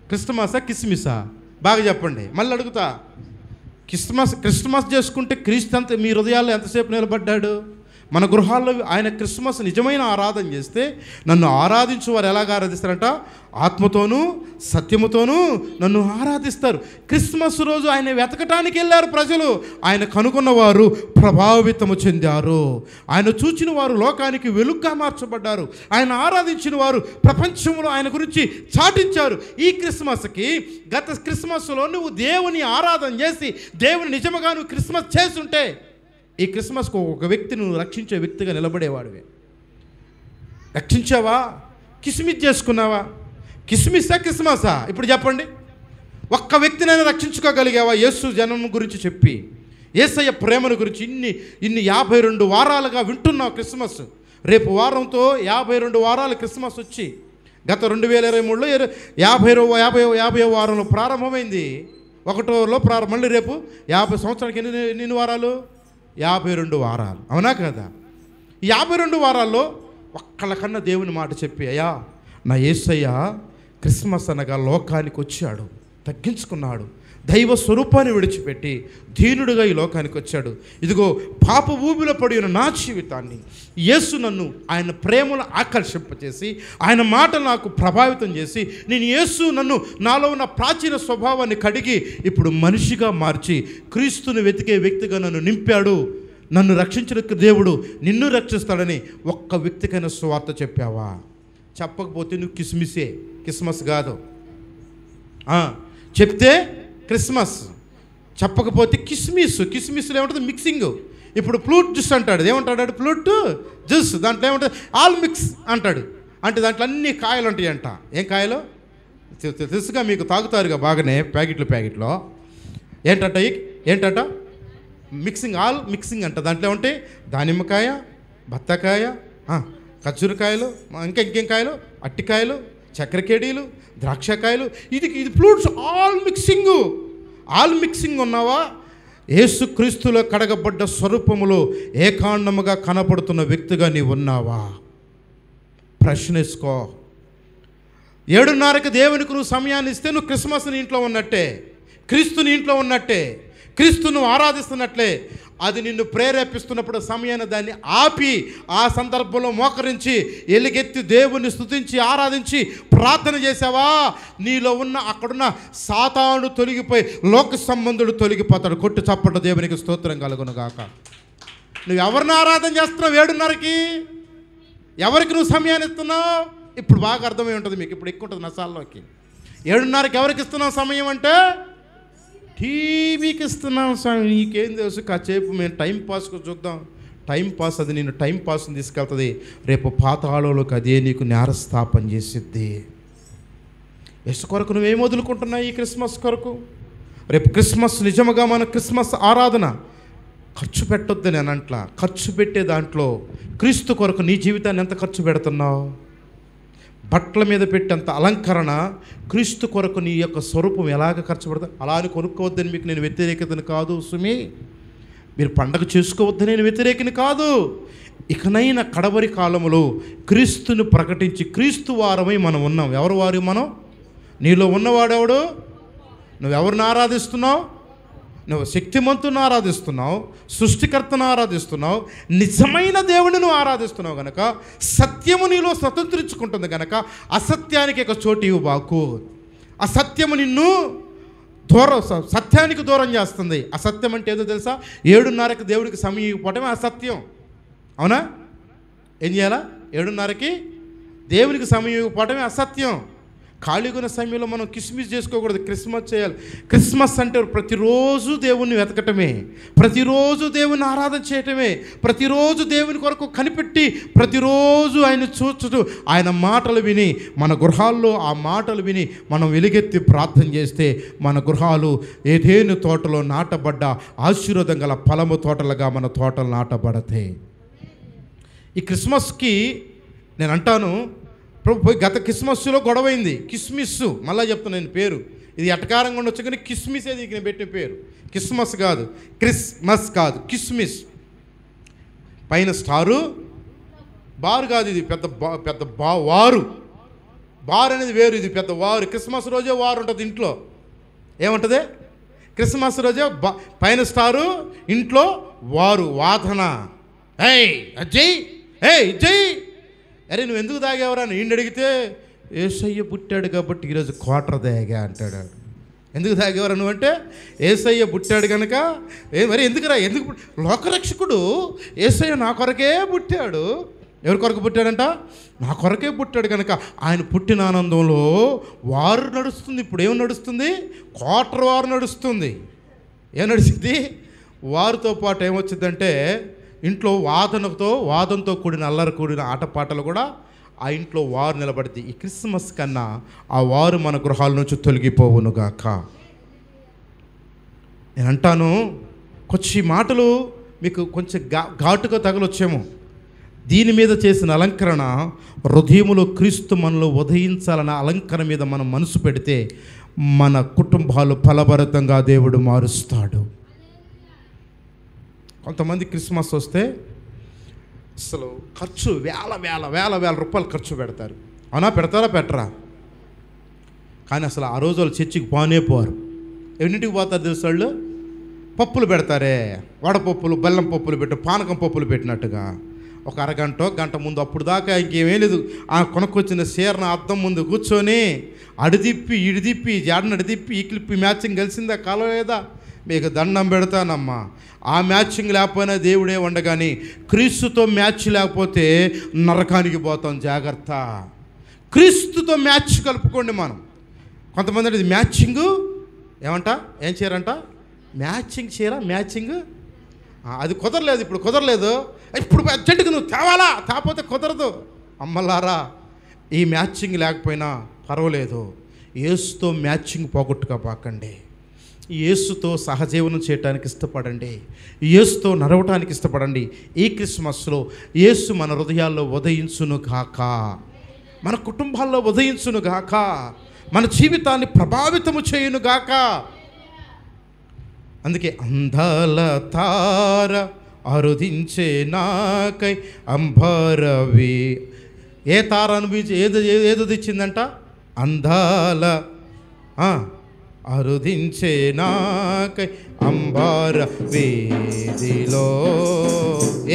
క్రిస్మసా కిస్మిసా? బాగా చెప్పండి. మళ్ళీ అడుగుతా. క్రిస్మస్ చేసుకుంటే క్రీస్తు అంత మీ హృదయాల్లో ఎంతసేపు నిలబడ్డాడు? మన గృహాల్లో ఆయన క్రిస్మస్ నిజమైన ఆరాధన చేస్తే, నన్ను ఆరాధించు వారు ఎలాగ ఆరాధిస్తారంట? ఆత్మతోనూ సత్యముతోనూ నన్ను ఆరాధిస్తారు. క్రిస్మస్ రోజు ఆయన వెతకటానికి వెళ్ళారు ప్రజలు. ఆయన కనుగొన్నవారు ప్రభావితము చెందారు. ఆయన చూచిన వారు లోకానికి వెలుగుగా మార్చబడ్డారు. ఆయన ఆరాధించిన వారు ప్రపంచంలో ఆయన గురించి చాటించారు. ఈ క్రిస్మస్కి, గత క్రిస్మస్లో నువ్వు దేవుని ఆరాధన చేసి దేవుని నిజముగా నువ్వు క్రిస్మస్ చేస్తుంటే, ఈ క్రిస్మస్కు ఒక వ్యక్తిని నువ్వు రక్షించే వ్యక్తిగా నిలబడేవాడివే. రక్షించావా? కిస్మిస్ చేసుకున్నావా? కిస్మిసా క్రిస్మసా? ఇప్పుడు చెప్పండి. ఒక్క వ్యక్తినైనా రక్షించుకోగలిగావా? యేసు జన్మ గురించి చెప్పి, యేసయ్య ప్రేమను గురించి ఇన్ని 52 వారాలుగా వింటున్నావు క్రిస్మస్. రేపు వారంతో 52 వారాలు క్రిస్మస్ వచ్చి, గత 2023లో 50వ వారంలో ప్రారంభమైంది. 1లో ప్రారంభం. మళ్ళీ రేపు 50 సంవత్సరానికి ఎన్ని వారాలు? 52 వారాలు. అవునా కదా? ఈ 52 వారాల్లో ఒక్కళ్ళకన్నా దేవుని మాట చెప్పి, అయ్యా నా యేసయ్య క్రిస్మస్ అనగా లోకానికి వచ్చాడు, తగ్గించుకున్నాడు, దైవ స్వరూపాన్ని విడిచిపెట్టి దీనుడుగా ఈ లోకానికి వచ్చాడు. ఇదిగో పాప ఊబిలో పడి ఉన్న నా జీవితాన్ని యేసు నన్ను ఆయన ప్రేమను ఆకర్షింపచేసి, ఆయన మాట నాకు ప్రభావితం చేసి, నేను యేసు నన్ను నాలో ఉన్న ప్రాచీన స్వభావాన్ని కడిగి ఇప్పుడు మనిషిగా మార్చి క్రీస్తుని వెతికే వ్యక్తిగా నన్ను నింపాడు. నన్ను రక్షించిన దేవుడు నిన్ను రక్షిస్తాడని ఒక్క వ్యక్తికైనా సువార్త చెప్పావా? చెప్పకపోతే నువ్వు క్రిస్మస్ కాదు. చెప్తే క్రిస్మస్, చెప్పకపోతే కిస్మిస్లో ఏముంటుంది? మిక్సింగ్. ఇప్పుడు ఫ్లూట్ జ్యూస్ అంటాడు. ఏమంటాడు? Flute juice. దాంట్లో ఏమంటుంది? ఆల్ మిక్స్ అంటాడు. అంటే దాంట్లో అన్ని కాయలు ఉంటాయంట. ఏం కాయలు తెలుసుగా మీకు? తాగుతారుగా బాగానే ప్యాకెట్లో. ఏంటంట? మిక్సింగ్, ఆల్ మిక్సింగ్ అంట. దాంట్లో ఏమంటాయి? దానిమ్మకాయ, బత్తాకాయ, ఖర్జూరకాయలు, ఇంకేం కాయలు, అట్టికాయలు, చక్కెరకేడీలు, ద్రాక్షకాయలు. ఇది ఫ్లూట్స్. ఆల్ మిక్సింగ్ ఉన్నావా? యేసుక్రీస్తులో కడగబడ్డ స్వరూపములో ఏకాండముగా కనపడుతున్న వ్యక్తిగా నీవు ఉన్నావా? ప్రశ్నించుకో. 7:30కి దేవునికి నువ్వు సమయాన్ని ఇస్తే నువ్వు క్రిస్మస్ని ఇంట్లో ఉన్నట్టే, క్రీస్తుని ఇంట్లో ఉన్నట్టే, క్రీస్తును ఆరాధిస్తున్నట్లే. అది నిన్ను ప్రేరేపిస్తున్నప్పుడు సమయాన్ని దాన్ని ఆపి, ఆ సందర్భంలో మోకరించి ఎలుగెత్తి దేవుని స్తుతించి ఆరాధించి ప్రార్థన చేసావా? నీలో ఉన్న అక్కడున్న సాతాను తొలగిపోయి లోక సంబంధుడు తొలగిపోతాడు. కొట్టు చప్పట దేవునికి స్తోత్రం కలుగును గాక. నువ్వు ఎవరిని ఆరాధన చేస్తున్నావు? 7:30కి ఎవరికి నువ్వు సమయాన్ని ఇస్తున్నావు? ఇప్పుడు బాగా అర్థమై ఉంటుంది మీకు. ఇప్పుడు ఎక్కువ ఉంటుంది నసాల్లోకి. 7:30కి ఎవరికి ఇస్తున్నావు సమయం అంటే? టీవీకి ఇస్తున్నాం స్వామి. నీకేం తెలుసు? కాసేపు మేము టైంపాస్కి చూద్దాం. టైంపాస్ అది నేను టైంపాస్ని తీసుకెళ్తుంది. రేపు పాతాళంలోకి అదే నీకు నేరస్థాపన చేసిద్ది. యేసు కొరకు నువ్వేం వదులుకుంటున్నావు ఈ క్రిస్మస్ కొరకు? రేపు క్రిస్మస్ నిజముగా మన క్రిస్మస్ ఆరాధన. ఖర్చు పెట్టొద్దు నేను అంట్లా. ఖర్చు పెట్టే దాంట్లో క్రీస్తు కొరకు నీ జీవితాన్ని ఎంత ఖర్చు పెడుతున్నావు? బట్టల మీద పెట్టేంత అలంకరణ క్రీస్తు కొరకు నీ యొక్క స్వరూపం ఎలాగ ఖర్చు పెడతా? అలా అని కొనుక్కోవద్దని మీకు నేను వ్యతిరేకతని కాదు సుమి. మీరు పండగ చేసుకోవద్దని నేను వ్యతిరేకని కాదు. ఇకనైనా కడవరి కాలములో క్రీస్తును ప్రకటించి క్రీస్తు వారమై మనం ఉన్నాం. ఎవరు వారు? మనం నీలో ఉన్నవాడెవడు? నువ్వెవరిని ఆరాధిస్తున్నావు? నువ్వు శక్తిమంతుని ఆరాధిస్తున్నావు, సృష్టికర్తను ఆరాధిస్తున్నావు, నిజమైన దేవుని నువ్వు ఆరాధిస్తున్నావు గనక సత్యము నీలో స్వతంత్రించుకుంటుంది గనక అసత్యానికి ఒక చోటు ఇవ్వబాకు. అసత్యము నిన్ను సత్యానికి దూరం చేస్తుంది. అసత్యం అంటే ఏదో తెలుసా? 7:30కి దేవుడికి సమయం ఇవ్వకపోవటమే అసత్యం. అవునా? ఏం చేయాలా? 7:30కి దేవునికి సమయం ఇవ్వకపోవటమే అసత్యం. ఖాళీగా ఉన్న సమయంలో మనం కిస్మిస్ చేసుకోకూడదు, క్రిస్మస్ చేయాలి. క్రిస్మస్ అంటే ప్రతిరోజు దేవుణ్ణి వెతకటమే, ప్రతిరోజు దేవుని ఆరాధన చేయటమే, ప్రతిరోజు దేవుని కొరకు కనిపెట్టి ప్రతిరోజు ఆయన చూచుతూ ఆయన మాటలు విని మన గృహాల్లో ఆ మాటలు విని మనం వెలుగెత్తి ప్రార్థన చేస్తే మన గృహాలు ఏదేను తోటలో నాటబడ్డ ఆశీర్వాదం గల ఫలము తోటలుగా మన తోటలు నాటబడతాయి. ఈ క్రిస్మస్కి నేను అంటాను, గత క్రిస్మస్లో గొడవైంది. కిస్మిస్, మళ్ళీ చెప్తాను నేను పేరు, ఇది ఎటకారంగా ఉండొచ్చు కానీ కిస్మిస్ అది నేను పెట్టిన పేరు. క్రిస్మస్ కాదు, క్రిస్మస్ కాదు, కిస్మిస్. పైన స్టారు, బారు కాదు, ఇది పెద్ద వారు. బార్ అనేది వేరు, ఇది పెద్ద వారు. క్రిస్మస్ రోజే వారు ఉంటుంది ఇంట్లో. ఏముంటుంది? క్రిస్మస్ రోజే పైన స్టారు, ఇంట్లో వారు, వాదన. ఏయ్ అజ్జయ్, ఏయ్ జై, అరే నువ్వు ఎందుకు తాగేవరా అని ఈయన అడిగితే యేసయ్య పుట్టాడు కాబట్టి ఈరోజు క్వార్టర్ తాగా అంటాడు. ఎందుకు తాగేవరా నువ్వు అంటే యేసయ్య పుట్టాడు కనుక. మరి ఎందుకురా? ఎందుకు? లోకరక్షకుడు యేసయ్య నా కొరకే పుట్టాడు. ఎవరి కొరకు పుట్టాడంట? నా కొరకే పుట్టాడు కనుక ఆయన పుట్టిన ఆనందంలో వారు నడుస్తుంది. ఇప్పుడు ఏం నడుస్తుంది? క్వార్టర్ వారు నడుస్తుంది. ఏం నడుస్తుంది? వారితో పాటు ఏమొచ్చిందంటే ఇంట్లో వాదంతో కూడిన అల్లరి కూడిన ఆటపాటలు కూడా ఆ ఇంట్లో వారు నిలబడితే ఈ క్రిస్మస్ కన్నా ఆ వారు మన గృహాల నుంచి తొలగిపోవునుగాక. నేను అంటాను, కొంచెం మాటలు మీకు కొంచెం ఘాటుగా తగలొచ్చేమో. దీని మీద చేసిన అలంకరణ హృదయములో క్రీస్తు మనలో ఉదయించాలన్న అలంకరణ మీద మనం మనసు పెడితే మన కుటుంబాలు ఫలభరితంగా దేవుడు మారుస్తాడు. కొంతమంది క్రిస్మస్ వస్తే అసలు ఖర్చు వేల రూపాయలు ఖర్చు పెడతారు. అవునా? పెడతారా? పెట్టరా? కానీ అసలు ఆ రోజు వాళ్ళు చర్చికి పోరు. ఎన్నింటికి పోతారు తెలుసు? వాళ్ళు పప్పులు పెడతారే, వడపప్పులు, బెల్లం పప్పులు పెట్టి పానకం పప్పులు పెట్టినట్టుగా ఒక గంట ముందు అప్పుడు దాకా ఇంకేమీ లేదు. ఆ కొనుక్కొచ్చిన చీరన అద్దం ముందు కూర్చొని అడిదిప్పి ఇడిదిప్పి జాడను అడిదిప్పి ఈ క్లిప్పి మ్యాచింగ్ కలిసిందా కాలలేదా? మీకు దండం పెడతానమ్మా. ఆ మ్యాచింగ్ లేకపోయినా దేవుడే ఉండగాని క్రీస్తుతో మ్యాచ్ లేకపోతే నరకానికి పోతాం. జాగ్రత్త. క్రీస్తుతో మ్యాచ్ కలుపుకోండి మనం. కొంతమంది అంటే మ్యాచింగు ఏమంట? ఏం చీరంట? మ్యాచింగ్ చీర, మ్యాచింగ్ అది కుదరలేదు, ఇప్పుడు కుదరలేదు, ఇప్పుడు అర్జెంటుగా నువ్వు తేవాలా, తేపోతే కుదరదు. అమ్మలారా, ఈ మ్యాచింగ్ లేకపోయినా పర్వాలేదు, యేసుతో మ్యాచింగ్ పోగొట్టుకోపాకండి. యేసుతో సహజీవనం చేయడానికి ఇష్టపడండి, యేసుతో నడవటానికి ఇష్టపడండి. ఈ క్రిస్మస్లో యేసు మన హృదయాల్లో ఉదయించును గాక, మన కుటుంబాల్లో ఉదయించును గాక, మన జీవితాన్ని ప్రభావితము చేయును గాక. అందుకే అందాల తార అరుదించే నాకై అంబరవి. ఏ తార అనుభవించి ఏదో తెచ్చిందంట? అందాల అరుదించే నాకై అంబార వీధిలో.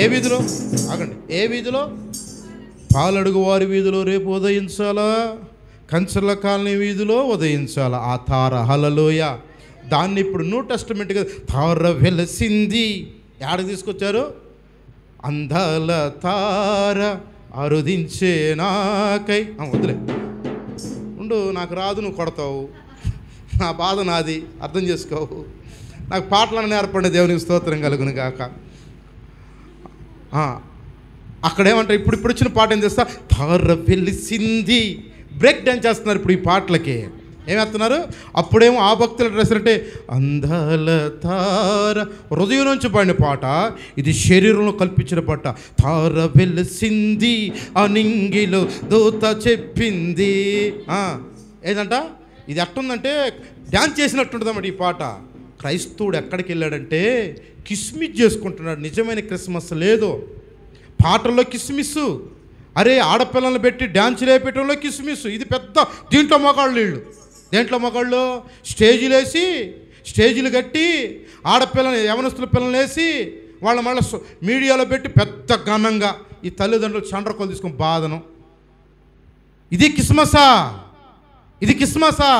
ఏ వీధిలో? ఆగండి, ఏ వీధిలో? పాలడుగు వారి వీధిలో రేపు ఉదయించాలా, కంచర్ల కాలనీ వీధిలో ఉదయించాలా ఆ తార. హల్లెలూయ. దాన్ని ఇప్పుడు న్యూ టెస్టమెంట్గా తార వెలసింది. ఎక్కడికి తీసుకొచ్చారు? అందాల తార అరుదించే నాకై. వదిలే ఉండు, నాకు రాదు, నువ్వు కొడతావు, నా బాధ నాది, అర్థం చేసుకోవు. నాకు పాటలను నేర్పండి, దేవునికి స్తోత్రం కలుగును గాక. అక్కడేమంటారు? ఇప్పుడు వచ్చిన పాట ఏం చేస్తా? తార వెలిసింది. బ్రేక్ డాన్స్ చేస్తున్నారు ఇప్పుడు ఈ పాటలకి. ఏమేస్తున్నారు? అప్పుడేమో ఆ భక్తుల డ్రెస్ అంటే అందాల తార, హృదయం నుంచి పాడిన పాట. ఇది శరీరంలో కల్పించిన పాట. తార వెలిసింది అనింగిలో దూత చెప్పింది. ఏదంట? ఇది ఎట్టుందంటే డ్యాన్స్ చేసినట్టుంటుందన్నమాట ఈ పాట. క్రైస్తవుడు ఎక్కడికి వెళ్ళాడంటే కిస్మిస్ చేసుకుంటున్నాడు. నిజమైన క్రిస్మస్ లేదు, పాటల్లో కిస్మిస్. అరే ఆడపిల్లలను పెట్టి డ్యాన్స్ లేపేటంలో కిస్మిస్. ఇది పెద్ద దీంట్లో మగాళ్ళు వీళ్ళు. దేంట్లో మగవాళ్ళు స్టేజీలు వేసి, స్టేజీలు కట్టి, ఆడపిల్లని యవనస్తుల పిల్లలు వేసి వాళ్ళ మళ్ళీ మీడియాలో పెట్టి పెద్ద ఘనంగా ఈ తల్లిదండ్రులు చండ్రకోలు తీసుకొని బాధను. ఇది క్రిస్మసా? ఇది క్రిస్మసా?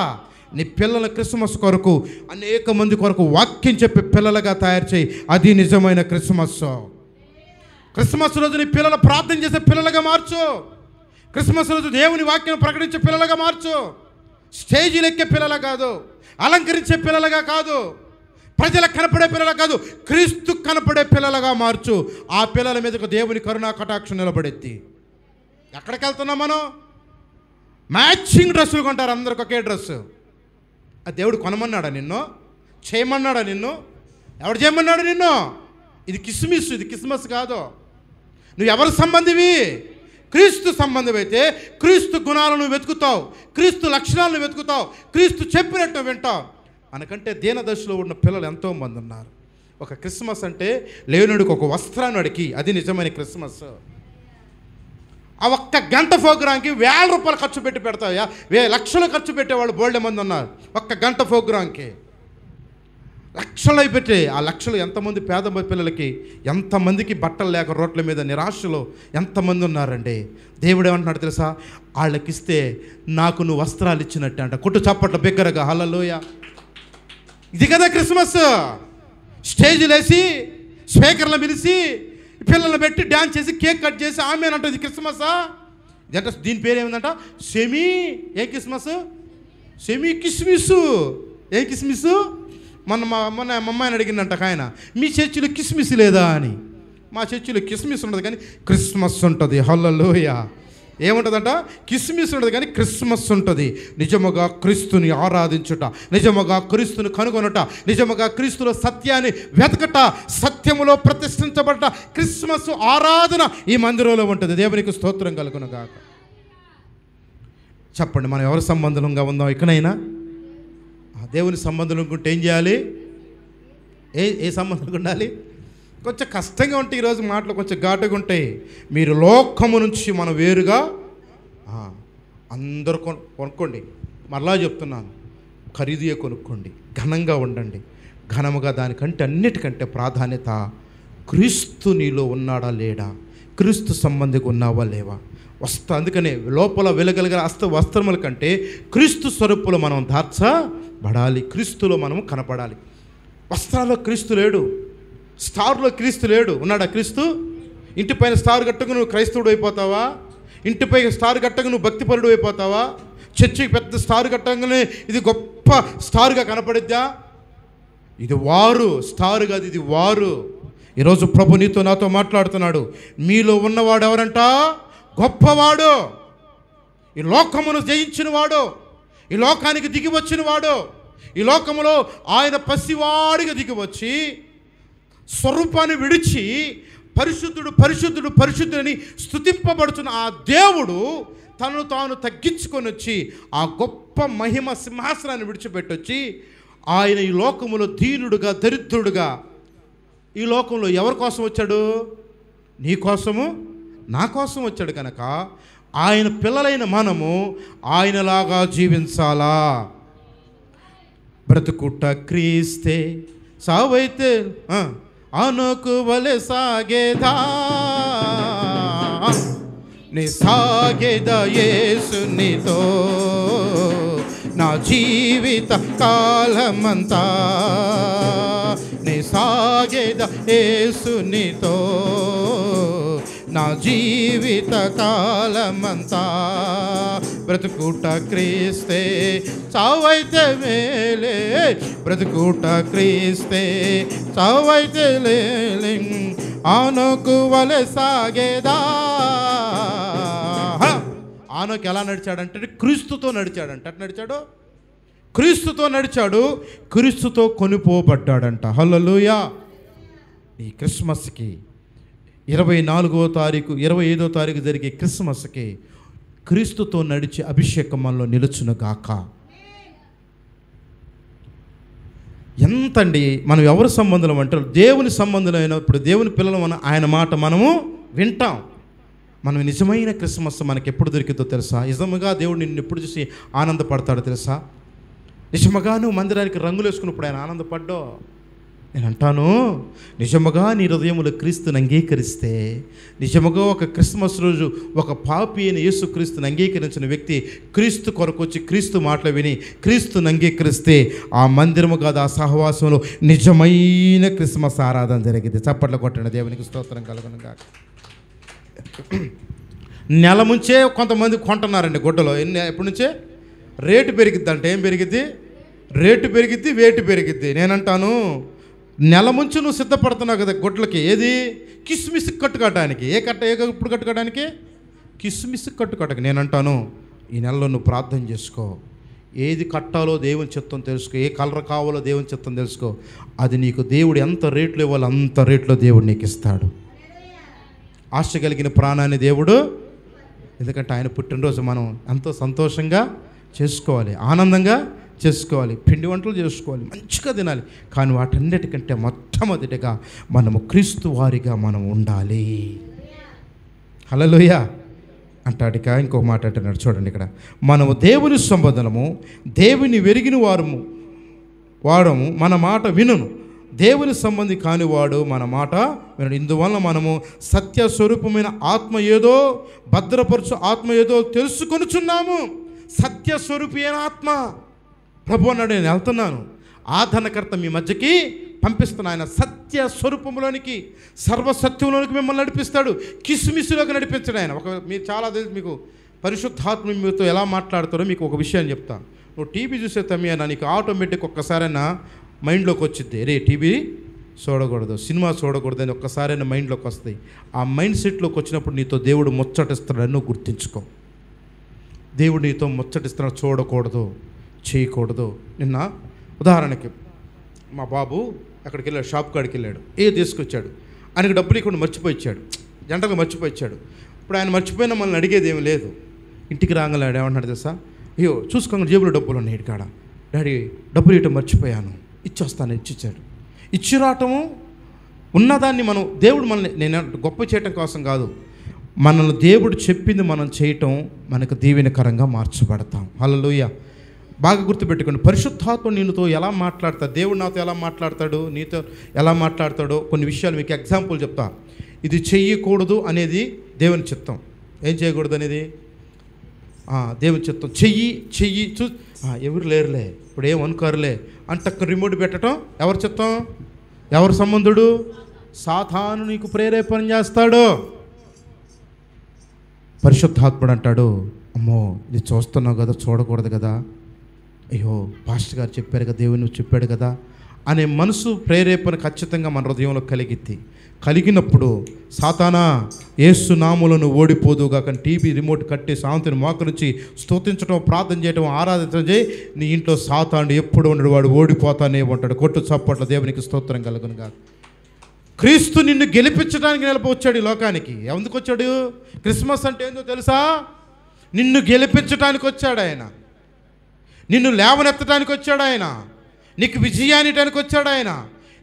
నీ పిల్లల క్రిస్మస్ కొరకు అనేక మంది కొరకు వాక్యం చెప్పి పిల్లలుగా తయారు చేయి. అది నిజమైన క్రిస్మస్. క్రిస్మస్ రోజు నీ పిల్లలు ప్రార్థన చేసే పిల్లలుగా మార్చు. క్రిస్మస్ రోజు దేవుని వాక్యం ప్రకటించే పిల్లలుగా మార్చు. స్టేజీలు ఎక్కే పిల్లలు కాదు, అలంకరించే పిల్లలుగా కాదు, ప్రజలకు కనపడే పిల్లలు కాదు, క్రీస్తు కనపడే పిల్లలుగా మార్చు. ఆ పిల్లల మీదకు దేవుని కరుణా కటాక్షం నిలబడెత్తి. ఎక్కడికి వెళ్తున్నాం మనం? మ్యాచింగ్ డ్రెస్సులు కొంటారు అందరికి ఒకే డ్రెస్సు. ఆ దేవుడు కొనమన్నాడా నిన్ను? చేయమన్నాడా నిన్ను? ఎవడు చేయమన్నాడు నిన్ను? ఇది కిస్మిస్, ఇది క్రిస్మస్ కాదు. నువ్వు ఎవరి సంబంధివి? క్రీస్తు సంబంధం అయితే క్రీస్తు గుణాలను వెతుకుతావు, క్రీస్తు లక్షణాలను వెతుకుతావు, క్రీస్తు చెప్పినట్టు వింటావు. మనకంటే దీనదశలో ఉన్న పిల్లలు ఎంతోమంది ఉన్నారు. ఒక క్రిస్మస్ అంటే లేనుడికి ఒక వస్త్రాన్ని అడిగి, అది నిజమైన క్రిస్మస్. ఆ ఒక్క గంట ప్రోగ్రాంకి 1000 రూపాయలు ఖర్చు పెట్టి పెడతాయా? లక్షలు ఖర్చు పెట్టేవాళ్ళు బోల్డే మంది ఉన్నారు. ఒక్క గంట ప్రోగ్రాంకి లక్షలు పెట్టి, ఆ లక్షలు ఎంతమంది పేద పిల్లలకి, ఎంతమందికి బట్టలు లేక రోడ్ల మీద నిరాశలో ఎంతమంది ఉన్నారండి. దేవుడు ఏమంటున్నాడు తెలుసా? వాళ్ళకిస్తే నాకు నువ్వు వస్త్రాలు ఇచ్చినట్టే అంట. కుట్టు చప్పట్ల బిగ్గరగా హల్లెలూయా. ఇది కదా క్రిస్మస్. స్టేజ్లు వేసి, స్పీకర్లు పిలిచి, పిల్లల్ని పెట్టి డ్యాన్స్ చేసి, కేక్ కట్ చేసి ఆమె అంట ఇది క్రిస్మసా? ఇదంటే దీని పేరు ఏమిందంట? సెమీ. ఏ క్రిస్మస్? సెమీ కిస్మిస్. ఏ కిస్మిస్? మొన్న మా అమ్మాయిని అడిగిందంట ఆయన, మీ చర్చిలో కిస్మిస్ లేదా అని. మా చర్చిలో కిస్మిస్ ఉండదు కానీ క్రిస్మస్ ఉంటుంది. హల్లెలూయా. ఏముంటుందంట? కిస్మిస్ ఉండదు కానీ క్రిస్మస్ ఉంటుంది. నిజముగా క్రీస్తుని ఆరాధించుట, నిజముగా క్రీస్తుని కనుగొనుట, నిజముగా క్రీస్తులో సత్యాన్ని వెతకట, సత్యములో ప్రతిష్ఠించబడ్డ క్రిస్మస్ ఆరాధన ఈ మందిరంలో ఉంటుంది. దేవునికి స్తోత్రం కలుగును గాక. చెప్పండి, మనం ఎవరి సంబంధంగా ఉందాం? ఇకనైనా దేవుని సంబంధం ఉంటే ఏం చేయాలి? ఏ సంబంధం ఉండాలి? కొంచెం కష్టంగా ఉంటాయి ఈరోజు మాటలు, కొంచెం ఘాటుగా ఉంటాయి. మీరు లోకము నుంచి మనం వేరుగా అందరూ కొనుక్కోండి. మరలా చెప్తున్నాను, ఖరీదుగా కొనుక్కోండి, ఘనంగా ఉండండి. ఘనముగా దానికంటే అన్నిటికంటే ప్రాధాన్యత క్రీస్తు నీలో ఉన్నాడా లేడా, క్రీస్తు సంబంధిగా ఉన్నావా లేవా. అందుకనే లోపల వెలగలిగిన వస్త్రముల కంటే క్రీస్తు స్వరూపులో మనం దాచబడాలి, క్రీస్తులో మనం కనపడాలి. వస్త్రాల్లో క్రీస్తు లేడు, స్టార్లో క్రీస్తు లేడు. ఉన్నాడా క్రీస్తు? ఇంటిపైన స్టార్ కట్టగా నువ్వు క్రైస్తవుడు అయిపోతావా? ఇంటిపై స్టార్ కట్టగా నువ్వు భక్తిపరుడు అయిపోతావా? చర్చికి పెద్ద స్టార్ కట్టగానే ఇది గొప్ప స్టార్గా కనపడిద్దా? ఇది వారు స్టార్ కాదు, ఇది వారు. ఈరోజు ప్రభు నీతో నాతో మాట్లాడుతున్నాడు. మీలో ఉన్నవాడు ఎవరంట? గొప్పవాడు, ఈ లోకమును జయించిన వాడు, ఈ లోకానికి దిగి వచ్చిన వాడు, ఈ లోకములో ఆయన పసివాడిగా దిగి వచ్చి స్వరూపాన్ని విడిచి పరిశుద్ధుడు పరిశుద్ధుడు పరిశుద్ధుని స్తుతింపబడుతున్న ఆ దేవుడు తనను తాను తగ్గించుకొని వచ్చి ఆ గొప్ప మహిమ సింహాసనాన్ని విడిచిపెట్టొచ్చి ఆయన ఈ లోకములో దీనుడుగా దరిద్రుడుగా ఈ లోకంలో ఎవరి కోసం వచ్చాడు? నీ కోసము, నా కోసం వచ్చాడు. కనుక ఆయన పిల్లలైన మనము ఆయనలాగా జీవించాలా. బ్రతుకుట క్రీస్తే, సావైతే అనుకు వలె సాగేదా, నీ సాగేదా యేసునితో నా జీవిత కాలమంతా, నీ సాగేదా యేసునితో నా జీవిత కాలమంతా. బ్రతుకుట క్రీస్తే, చావైతే మేలే, బ్రతుకుట క్రీస్తే, చావైతే లేలే, ఆనోకు వలె సాగేదా. ఆనోకు ఎలా నడిచాడంటే క్రీస్తుతో నడిచాడంట. అట్లా నడిచాడు, క్రీస్తుతో నడిచాడు, క్రీస్తుతో కొనిపోబడ్డాడంట. హల్లెలూయా. ఈ క్రిస్మస్కి 24వ తారీఖు 25వ తారీఖు జరిగే క్రిస్మస్కి క్రీస్తుతో నడిచి అభిషేకం మనలో నిలుచునుగాక. ఎంతండి మనం ఎవరి సంబంధం అంటారు? దేవుని సంబంధం అయినప్పుడు దేవుని పిల్లలు ఆయన మాట మనము వింటాం. మనం నిజమైన క్రిస్మస్ మనకి ఎప్పుడు దొరికిందో తెలుసా? నిజముగా దేవుడు నిన్ను ఎప్పుడు చూసి ఆనందపడతాడో తెలుసా? నిజముగా నువ్వు మందిరానికి రంగులు వేసుకున్నప్పుడు ఆయన ఆనందపడ్డావు. నేను అంటాను, నిజముగా నీ హృదయములో క్రీస్తుని అంగీకరిస్తే, నిజముగా ఒక క్రిస్మస్ రోజు ఒక పాపి అయిన యేసు క్రీస్తుని అంగీకరించిన వ్యక్తి క్రీస్తు కొరకు వచ్చి క్రీస్తు మాటలు విని క్రీస్తుని అంగీకరిస్తే ఆ మందిరము కాదు, ఆ సహవాసంలో నిజమైన క్రిస్మస్ ఆరాధన జరిగింది. చప్పట్లు కొట్టండి, దేవునికి స్తోత్రం కలుగును గాక. నెల ముంచే కొంతమంది కొంటున్నారండి గుడ్డలో. ఎప్పటి నుంచే రేటు పెరిగిద్ది అంటే ఏం పెరిగిద్ది? రేటు పెరిగిద్ది, వేటు పెరిగిద్ది. నేనంటాను, నెల ముంచి నువ్వు సిద్ధపడుతున్నావు కదా గుడ్లకి. ఏది? కిస్మిస్ కట్టుకోవడానికి. ఇప్పుడు కట్టుకోవడానికి కిస్మిస్ కట్టుకోవడానికి. నేనంటాను, ఈ నెలలో నువ్వు ప్రార్థన చేసుకో. ఏది కట్టాలో దేవుని చిత్తం తెలుసుకో, ఏ కలర్ కావాలో దేవుని చిత్తం తెలుసుకో. అది నీకు దేవుడు ఎంత రేట్లు ఇవ్వాలో అంత రేట్లో దేవుడు నీకు ఇస్తాడు. ఆశ కలిగిన ప్రాణాన్ని దేవుడు, ఎందుకంటే ఆయన పుట్టినరోజు మనం ఎంతో సంతోషంగా చేసుకోవాలి, ఆనందంగా చేసుకోవాలి, పిండి వంటలు చేసుకోవాలి, మంచిగా తినాలి. కానీ వాటన్నిటికంటే మొట్టమొదటిగా మనము క్రీస్తు వారిగా మనం ఉండాలి. హల్లెలూయా అంటాడిక. ఇంకొక మాట అంటున్నాడు చూడండి ఇక్కడ, మనము దేవుని సంబంధము, దేవుని వెరిగిన వాడము మన మాట వినును, దేవుని సంబంధి కానివాడు మన మాట వినడు. ఇందువలన మనము సత్య స్వరూపమైన ఆత్మ ఏదో, భద్రపరచు ఆత్మ ఏదో తెలుసుకొనుచున్నాము. సత్య స్వరూపి అయిన ఆత్మ ప్రభు అన్నాడు, నేను వెళ్తున్నాను, ఆదరణకర్త మీ మధ్యకి పంపిస్తున్నా. ఆయన సత్య స్వరూపంలోనికి, సర్వసత్యంలోనికి మిమ్మల్ని నడిపిస్తాడు, కిస్మిస్లోకి నడిపించాడు ఆయన. మీరు చాలా తెలుసు, మీకు పరిశుద్ధాత్మ మీతో ఎలా మాట్లాడతారో మీకు ఒక విషయం చెప్తా. నువ్వు టీవీ చూసే తమ్మియన్నా నీకు ఆటోమేటిక్ ఒక్కసారైనా మైండ్లోకి వచ్చింది, రే టీవీ చూడకూడదు, సినిమా చూడకూడదు అని ఒక్కసారైనా మైండ్లోకి వస్తాయి. ఆ మైండ్ సెట్లోకి వచ్చినప్పుడు నీతో దేవుడు ముచ్చటిస్తున్నాడు, నువ్వు గుర్తించుకో. దేవుడు నీతో ముచ్చటిస్తున్నాడు, చూడకూడదు, చేయకూడదు. నిన్న ఉదాహరణకి మా బాబు అక్కడికి వెళ్ళాడు, షాప్ కాడికి వెళ్ళాడు, తీసుకొచ్చాడు, ఆయనకి డబ్బులు ఇక్కడ మర్చిపోయిచ్చాడు, జంటగా మర్చిపోయిచ్చాడు. ఇప్పుడు ఆయన మర్చిపోయినా మనల్ని అడిగేది ఏమి లేదు. ఇంటికి రాగలాడు, ఏమన్నాడు తెలుసా? అయ్యో చూసుకోండి జేబులో డబ్బులు ఉన్నాయి ఇటుకాడ, డాడీ డబ్బులు ఇటు మర్చిపోయాను, ఇచ్చొస్తాను. ఇచ్చిచ్చాడు. ఇచ్చి రావటము ఉన్నదాన్ని మనం, దేవుడు మనల్ని, నేను గొప్ప చేయటం కోసం కాదు, మనల్ని దేవుడు చెప్పింది మనం చేయటం మనకు దీవెనకరంగా మార్చబడతాం. హల్లెలూయా. బాగా గుర్తుపెట్టుకోండి, పరిశుద్ధాత్మ నీతో ఎలా మాట్లాడతాడు, దేవుడు నాతో ఎలా మాట్లాడతాడు, నీతో ఎలా మాట్లాడతాడో కొన్ని విషయాలు మీకు ఎగ్జాంపుల్ చెప్తా. ఇది చెయ్యకూడదు అనేది దేవుని చిత్తం, ఏం చేయకూడదు అనేది దేవుని చిత్తం. చెయ్యి ఎవరు లేరులే, ఇప్పుడు ఏం అనుకోరులే అంటే రిమోట్ పెట్టడం ఎవరి చిత్తం, ఎవరి సంబంధుడు? సాతాను నీకు ప్రేరేపణ చేస్తాడు. పరిశుద్ధాత్ముడు అంటాడు, అమ్మో ఇది చూస్తున్నావు కదా, చూడకూడదు కదా, అయ్యో పాస్టర్ గారు చెప్పారు కదా, దేవుని చెప్పాడు కదా అనే మనసు ప్రేరేపణ ఖచ్చితంగా మన హృదయంలో కలిగినప్పుడు సాతానా యేసు నామములో ఓడిపోదుగా. కానీ టీవీ రిమోట్ కట్టి సాంతిని మోకరించి స్తుతించడం, ప్రార్థన చేయడం, ఆరాధించడం చేయి. నీ ఇంట్లో సాతాను ఎప్పుడు ఉండడు, వాడు ఓడిపోతానే ఉంటాడు. కొట్టు చప్పట్ల దేవునికి స్తోత్రం కలుగును గాక. క్రీస్తు నిన్ను గెలిపించడానికి నిలపొచ్చాడు ఈ లోకానికి. ఎందుకు వచ్చాడు? క్రిస్మస్ అంటే ఏందో తెలుసా? నిన్ను గెలిపించడానికి వచ్చాడు ఆయన, నిన్ను లేవనెత్తడానికి వచ్చాడు ఆయన, నీకు విజయాన్ని ఇవ్వడానికి వచ్చాడు ఆయన.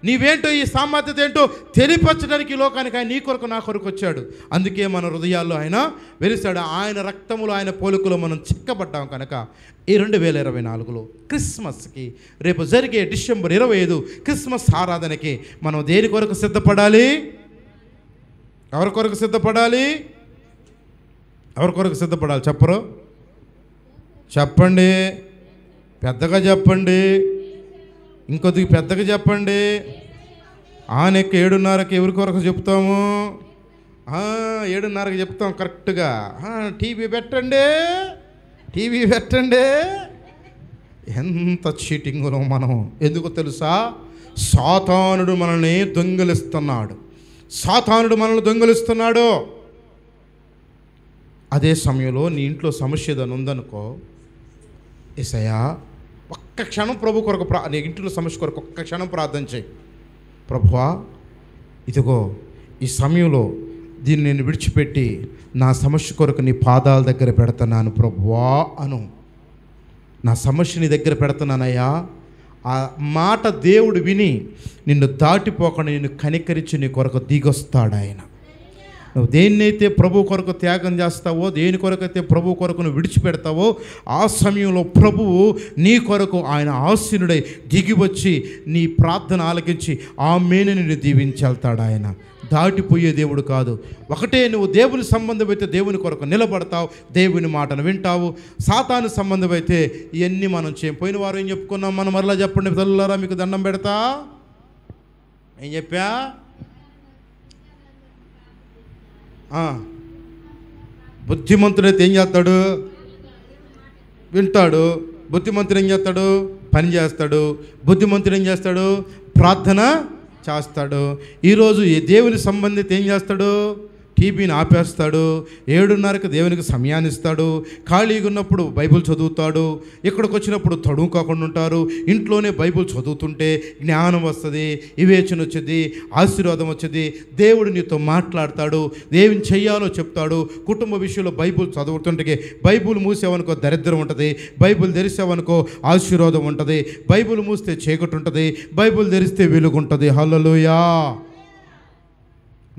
నీవేంటో, ఈ సామర్థ్యత ఏంటో తెలియపరచడానికి ఈ లోకానికి ఆయన నీ కొరకు నా కొరకు వచ్చాడు. అందుకే మన హృదయాల్లో ఆయన వెలిశాడు. ఆయన రక్తములో, ఆయన పోలికలో మనం చిక్కబడ్డాం కనుక ఈ 2024లో క్రిస్మస్కి, రేపు జరిగే డిసెంబర్ 25 క్రిస్మస్ ఆరాధనకి మనం దేని కొరకు సిద్ధపడాలి? ఎవరి కొరకు సిద్ధపడాలి? ఎవరి కొరకు సిద్ధపడాలి చెప్పరు? చెప్పండి, పెద్దగా చెప్పండి, ఇంకొద్దిగా పెద్దగా చెప్పండి. నెక్క 7:30కి ఎవరి కొరకు చెప్తాము? 7:30కి చెప్తాం కరెక్ట్గా. టీవీ పెట్టండి, టీవీ పెట్టండి. ఎంత చీటింగులో మనం. ఎందుకో తెలుసా? సాతానుడు మనల్ని దొంగిలిస్తున్నాడు, సాతానుడు మనల్ని దొంగిలిస్తున్నాడు. అదే సమయంలో నీ ఇంట్లో సమస్య ఏదైనా ఉందనుకో, యేసయ్యా ఒక్క క్షణం ప్రభు కొరకు నీ ఇంట్లో సమస్య కొరకు ఒక్క క్షణం ప్రార్థన చేయి. ప్రభువా ఇదిగో ఈ సమయంలో దీన్ని నేను విడిచిపెట్టి నా సమస్య కొరకు నీ పాదాల దగ్గర పెడుతున్నాను ప్రభువా అను. నా సమస్య నీ దగ్గర పెడుతున్నానయ్యా. ఆ మాట దేవుడు విని నిన్ను దాటిపోకుండా నిన్ను కనికరించి నీ కొరకు దిగొస్తాడు ఆయన. నువ్వు దేన్నైతే ప్రభు కొరకు త్యాగం చేస్తావో, దేని కొరకైతే ప్రభు కొరకు నువ్వు విడిచిపెడతావో, ఆ సమయంలో ప్రభువు నీ కొరకు ఆయన ఆసీనుడై దిగి వచ్చి నీ ప్రార్థన ఆలకించి ఆమేన్ నిన్ను దీవించెళ్తాడు. ఆయన దాటిపోయే దేవుడు కాదు. ఒకటే, నువ్వు దేవుని సంబంధమైతే దేవుని కొరకు నిలబడతావు, దేవుని మాటను వింటావు. సాతాను సంబంధమైతే ఇవన్నీ మనం పోయిన వారు ఏం చెప్పుకున్నాం మనం? మరలా చెప్పండి తల్లులారా, మీకు దండం పెడతా. ఏం చెప్పా? బుద్ధిమంతుడైతే ఏం చేస్తాడు? వింటాడు. బుద్ధిమంతుడు ఏం చేస్తాడు? పని చేస్తాడు. బుద్ధిమంతుడు ఏం చేస్తాడు? ప్రార్థన చేస్తాడు. ఈరోజు ఈ దేవుని సంబంధిత ఏం చేస్తాడు? టీవీని ఆపేస్తాడు. 7:30కి దేవునికి సమయాన్ని ఇస్తాడు. ఖాళీగా ఉన్నప్పుడు బైబిల్ చదువుతాడు. ఇక్కడికి వచ్చినప్పుడు తడుముకోకుండా ఉంటారు. ఇంట్లోనే బైబిల్ చదువుతుంటే జ్ఞానం వస్తుంది, వివేచన వచ్చింది, ఆశీర్వాదం వచ్చింది. దేవుడు నీతో మాట్లాడతాడు, ఏం చెయ్యాలో చెప్తాడు. కుటుంబ విషయంలో బైబిల్ చదువుతుంటే బైబిల్ మూసేవనుకో దరిద్రం ఉంటుంది, బైబిల్ తెరిసావనుకో ఆశీర్వాదం ఉంటుంది, బైబిల్ మూస్తే చీకటి ఉంటుంది, బైబిల్ తెరిస్తే వెలుగు ఉంటుంది. హల్లెలూయా.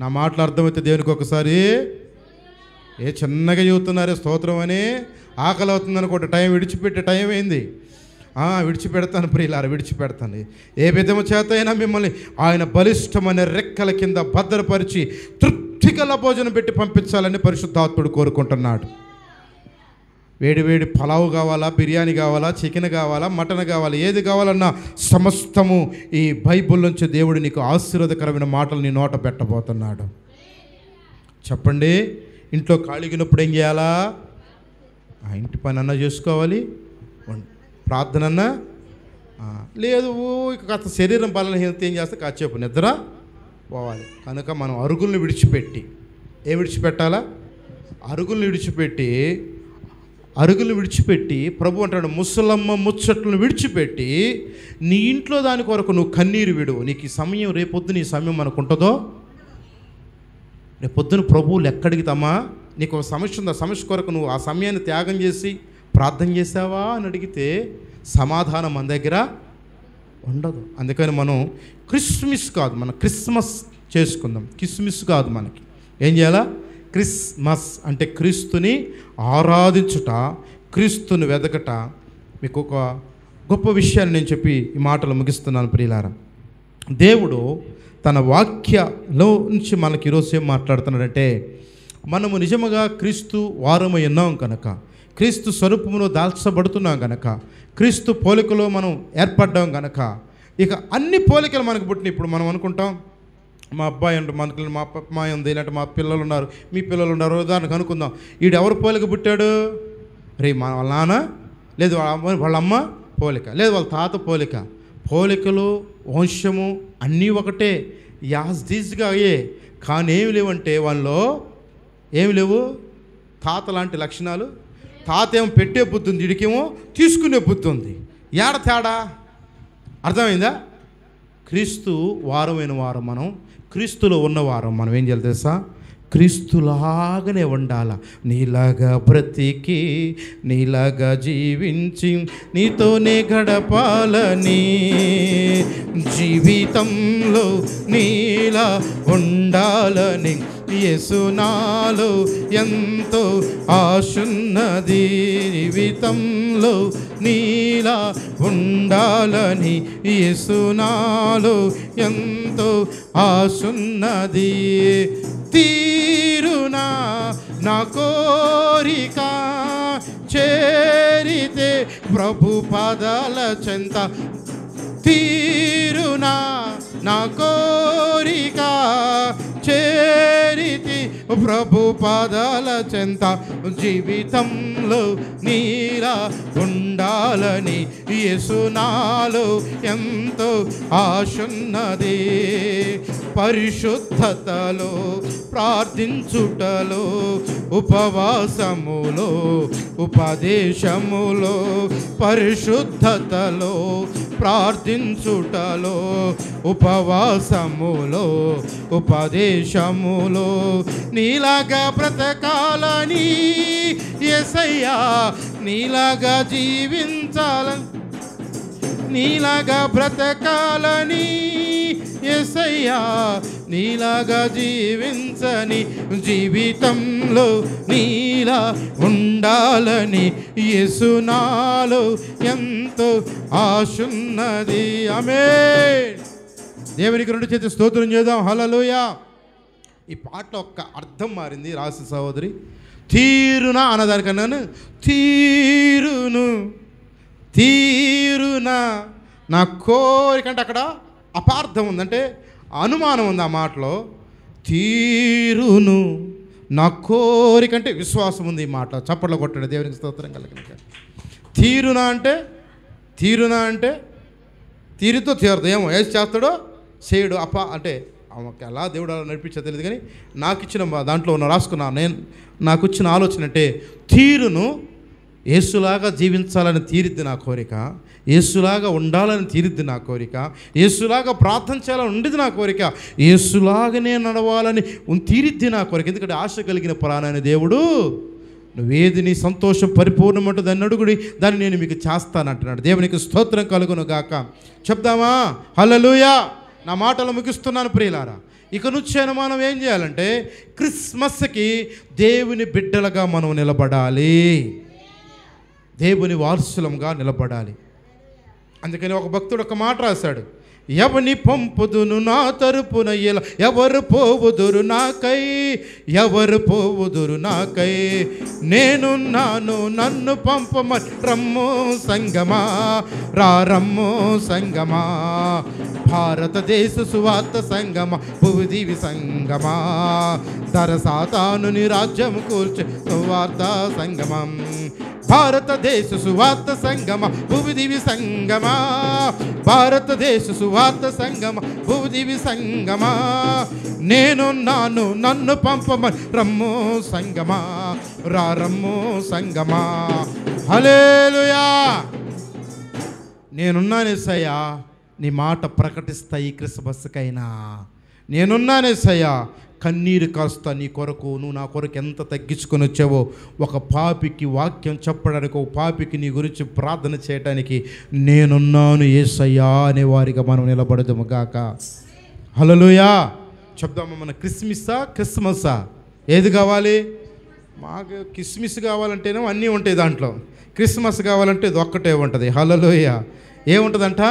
నా మాటలు అర్థమైతే దేవునికి ఒకసారి చిన్నగా చెబుతున్నారే స్తోత్రం అని. ఆకలి అవుతుంది అనుకోండి, టైం విడిచిపెట్టే టైం అయింది. విడిచిపెడతాను ప్రియులారా, విడిచిపెడతాను. ఏ విధము చేత అయినా మిమ్మల్ని ఆయన బలిష్టమైన రెక్కల కింద భద్రపరిచి తృప్తిగల భోజనం పెట్టి పంపించాలని పరిశుద్ధాత్ముడు కోరుకుంటున్నాడు. వేడి వేడి పలావు కావాలా, బిర్యానీ కావాలా, చికెన్ కావాలా, మటన్ కావాలా, ఏది కావాలన్నా సమస్తము ఈ బైబిల్ నుంచి దేవుడు నీకు ఆశీర్వాదకరమైన మాటలు నీ నోట పెట్టబోతున్నాడు. చెప్పండి. ఇంట్లో ఖాళీగినప్పుడు ఏం చేయాలా? ఇంటి పని అన్నా చేసుకోవాలి, ప్రార్థన అన్నా లేదు. ఇక శరీరం బలహీనత ఏం చేస్తే కాసేపు నిద్ర పోవాలి. కనుక మనం అరుగుల్ని విడిచిపెట్టి విడిచిపెట్టాలా? అరుగులు విడిచిపెట్టి ప్రభు అంటాడు, ముసలమ్మ ముచ్చట్లను విడిచిపెట్టి నీ ఇంట్లో దాని కొరకు నువ్వు కన్నీరు విడువు. నీకు ఈ సమయం, రేపొద్దున ఈ సమయం మనకు ఉంటుందో? రేపొద్దున ప్రభువులు ఎక్కడికి తమ్మా? నీకు ఒక సమస్య ఉంది, ఆ సమస్య కొరకు నువ్వు ఆ సమయాన్ని త్యాగం చేసి ప్రార్థన చేసావా అని అడిగితే సమాధానం మన దగ్గర ఉండదు. అందుకని మనం క్రిస్మస్ కాదు, మనం క్రిస్మస్ చేసుకుందాం. కిస్మిస్ కాదు, మనకి ఏం చేయాలా? క్రిస్మస్ అంటే క్రీస్తుని ఆరాధించుట, క్రీస్తుని వెదకట. మీకు ఒక గొప్ప విషయాన్ని నేను చెప్పి ఈ మాటలు ముగిస్తున్నాను ప్రియులారా. దేవుడు తన వాక్యలో నుంచి మనకి ఈరోజు ఏం మాట్లాడుతున్నాడంటే, మనము నిజముగా క్రీస్తు వారమై ఉన్నాం కనుక, క్రీస్తు స్వరూపములో దాల్చబడుతున్నాం కనుక, క్రీస్తు పోలికలో మనం ఏర్పడ్డాం కనుక, ఇక అన్ని పోలికలు మనకు పుట్టిన. ఇప్పుడు మనం అనుకుంటాం, మా అబ్బాయి అంటే మనకి, మా అమ్మాయి ఉంది, ఇలాంటి మా పిల్లలు ఉన్నారు, మీ పిల్లలు ఉన్నారు, దానికి అనుకుందాం. వీడు ఎవరు పోలిక పుట్టాడు? వాళ్ళ నాన్న లేదు, వాళ్ళ అమ్మ పోలిక లేదు, వాళ్ళ తాత పోలిక. పోలికలు, వంశము అన్నీ ఒకటే, యాజ్దీజ్గా అయ్యే. కానీ ఏమి లేవంటే వాళ్ళలో ఏమి లేవు తాత లాంటి లక్షణాలు. తాత ఏమో పెట్టే బుద్ధి ఉంది, వీడికేమో తీసుకునే బుద్ధి ఉంది. ఏడ తేడా అర్థమైందా? క్రీస్తు వారమైన వారం, మనం క్రీస్తులో ఉన్నవారం. మనం ఏం చేయాలి తెలుసా? క్రీస్తులాగానే ఉండాల. నీలాగా బ్రతికి, నీలాగా జీవించి, నీతోనే గడపాలని, జీవితంలో నీలా ఉండాలని యేసు నాలో ఎంతో ఆశున్నది. జీవితంలో నీలా ఉండాలని యేసు నాలో ఎంతో ఆశున్నది. తీరునా నా కోరిక, చేరితే ప్రభు పాదాల చెంత. తీరునా నా కోరిక, చేరితి ప్రభు పాదాల చెంత. జీవితంలో నీలా ఉండాలని యేసు నాలో ఎంతో ఆశున్నది. పరిశుద్ధతలో, ప్రార్థించుటలో, ఉపవాసములో, ఉపదేశములో, పరిశుద్ధతలో, ప్రార్థించుటలో, ఉపవాసములో, ఉపదేశములో నీలాగా బ్రతకాలని యేసయ్యా, నీలాగా జీవించాలని, నీలాగా బ్రతకాలని యేసయ్యా, నీలాగా జీవించని జీవితంలో నీలా ఉండాలని యేసు నాలో ఎంతో ఆశున్నది. ఆమేన్. దేవునికి రెండు చేతి స్తోత్రం చేద్దాం. హల్లెలూయా. ఈ పాటలో ఒక్క అర్థం మారింది. రాసి సహోదరి తీరునా అన్నదానికన్నాను తీరును తీరునా నా కోరికంటే అక్కడ అపార్థం ఉందంటే అనుమానం ఉంది ఆ మాటలో. తీరును నా కోరికంటే విశ్వాసం ఉంది ఈ మాట. చప్పట్లో కొట్టాడు. దేవునికి స్తోత్రం కలిగిన. తీరునా అంటే తీరుతో తీరదు. ఏమో ఏం చేస్తాడో చేయడు. అంటే అలా దేవుడు అలా నడిపించా తెలియదు, కానీ నాకు ఇచ్చిన దాంట్లో రాసుకున్నాను. నాకు వచ్చిన ఆలోచన అంటే తీరును యేసులాగా జీవించాలని తీరిద్ది నా కోరిక, యేసులాగా ఉండాలని తీరిద్ది నా కోరిక, యేసులాగా ప్రార్థన చేయాలని ఉండేది నా కోరిక, యేసులాగానే నడవాలని తీరిద్ది నా కోరిక. ఎందుకంటే ఆశ కలిగిన ప్రాణాన్ని దేవుడు నువ్వేది నీ సంతోషం పరిపూర్ణమంటూ దాన్ని అడుగుడి, దాన్ని నేను మీకు చేస్తానంటున్నాడు. దేవునికి స్తోత్రం కలుగును గాక. చెప్దామా? హల్లెలూయా. నా మాటలు ముగిస్తున్నాను ప్రియులారా. ఇక నుంచైనా మనం ఏం చేయాలంటే క్రిస్మస్కి దేవుని బిడ్డలుగా మనం నిలబడాలి, దేవుని వారసులంగా నిలబడాలి. అందుకని ఒక భక్తుడు ఒక మాట రాశాడు, ఎవని పంపుదును నా తరపున ఇలా ఎవరు పోవుదురు నాకై, ఎవరు పోవుదురు నాకై, నేనున్నాను నన్ను పంపమని రమ్ము సంగమా, రమ్ము సంగమా, భారతదేశ సువార్త సంగమ భువిదివి సంగమా, ధర సాతానుని రాజ్యం కూర్చే సువార్త సంగమం, భారతదేశ సువార్త సంగమ భువిదివి సంగమా, భారతదేశ సువార్త సంగమ భువిదివి సంగమా, నేనున్నాను నన్ను పంపమని రమ్ము సంగమా, రమ్ము సంగమా. హల్లెలూయా. నేనున్నానేసయ్యా, నీ మాట ప్రకటిస్తా ఈ క్రిస్మస్కైనా. నేనున్నానేసయ్యా, కన్నీరు కాస్తా నీ కొరకు. నువ్వు నా కొరకు ఎంత తగ్గించుకొని వచ్చావో, ఒక పాపికి వాక్యం చెప్పడానికి, ఒక పాపికి నీ గురించి ప్రార్థన చేయడానికి నేనున్నాను యేసయ్యా అనేవారిగా మనం నిలబడదాము గాక. హల్లెలూయా. చెప్దామా? మన క్రిస్మస్సా ఏది కావాలి? మాకు కిస్మిస్ కావాలంటేనే అన్నీ ఉంటాయి దాంట్లో. క్రిస్మస్ కావాలంటే ఇది ఒక్కటే ఉంటుంది. హల్లెలూయా. ఏముంటుందంట?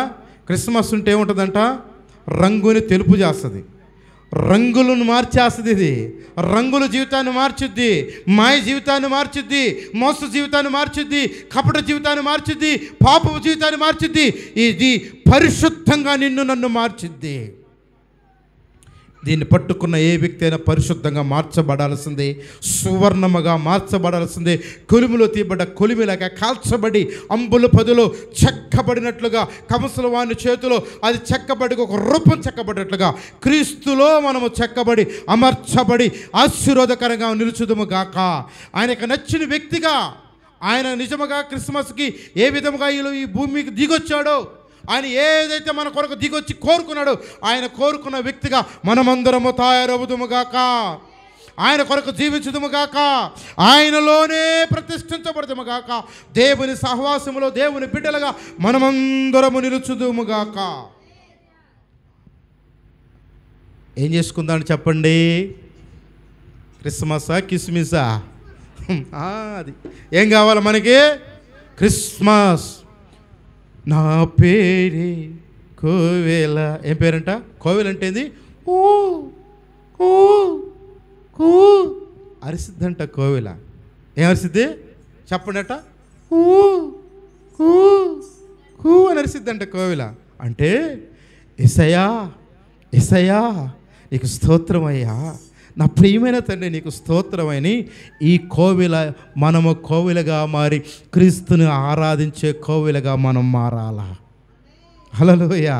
క్రిస్మస్ ఉంటే ఏముంటుందంట? రంగుని తెలుపు చేస్తుంది, రంగులను మార్చేస్తుంది. ఇది రంగుల జీవితాన్ని మార్చుద్ది, మాయ జీవితాన్ని మార్చుద్ది, మోస జీవితాన్ని మార్చుద్ది, కపట జీవితాన్ని మార్చుద్ది, పాపపు జీవితాన్ని మార్చుద్ది. ఇది పరిశుద్ధంగా నిన్ను నన్ను మార్చుద్ది. దీన్ని పట్టుకున్న ఏ వ్యక్తి అయినా పరిశుద్ధంగా మార్చబడాల్సిందే, సువర్ణముగా మార్చబడాల్సిందే. కొలిమిలో తీయబడ్డ కొలిమిలాగా కాల్చబడి అంబుల పదులో చెక్కబడినట్లుగా, కంసల వాని చేతిలో అది చెక్కబడి ఒక రూపం చెక్కబడినట్లుగా క్రీస్తులో మనము చెక్కబడి అమర్చబడి ఆశీర్వాదకరంగా నిలుచుదుము గాక. ఆయనకు నచ్చిన వ్యక్తిగా ఆయన నిజముగా క్రిస్మస్కి ఏ విధముగా ఈ భూమికి దిగొచ్చాడో, ఆయన ఏదైతే మన కొరకు దిగొచ్చి కోరుకున్నాడో, ఆయన కోరుకున్న వ్యక్తిగా మనమందరము తయారవుదుముగాక, ఆయన కొరకు జీవించుదుముగాక, ఆయనలోనే ప్రతిష్ఠించబడుదుముగాక, దేవుని సహవాసములో దేవుని బిడ్డలుగా మనమందరము నిలుచుదుముగాక. ఏం చేసుకుందామని చెప్పండి? క్రిస్మసా కిస్మిసా? అది ఏం కావాలి మనకి? క్రిస్మస్. నా పేరే కోవెల. ఏం పేరంట? కోవెల అంటే ఏంది? ఊ ఊ ఊ అరిసిద్దంట కోవెల. ఏం అరిసిద్ది చెప్పండి అట? ఊ ఊ ఊ అని అరిసిద్దంట కోవెల. అంటే యేసయ్యా, యేసయ్యా నీకు స్తోత్రమయ్యా, నా ప్రియమైన తండ్రి నీకు స్తోత్రమని ఈ కోవెల మనము కోవెలగా మారి క్రీస్తుని ఆరాధించే కోవెలగా మనం మారాలా. హల్లెలూయా.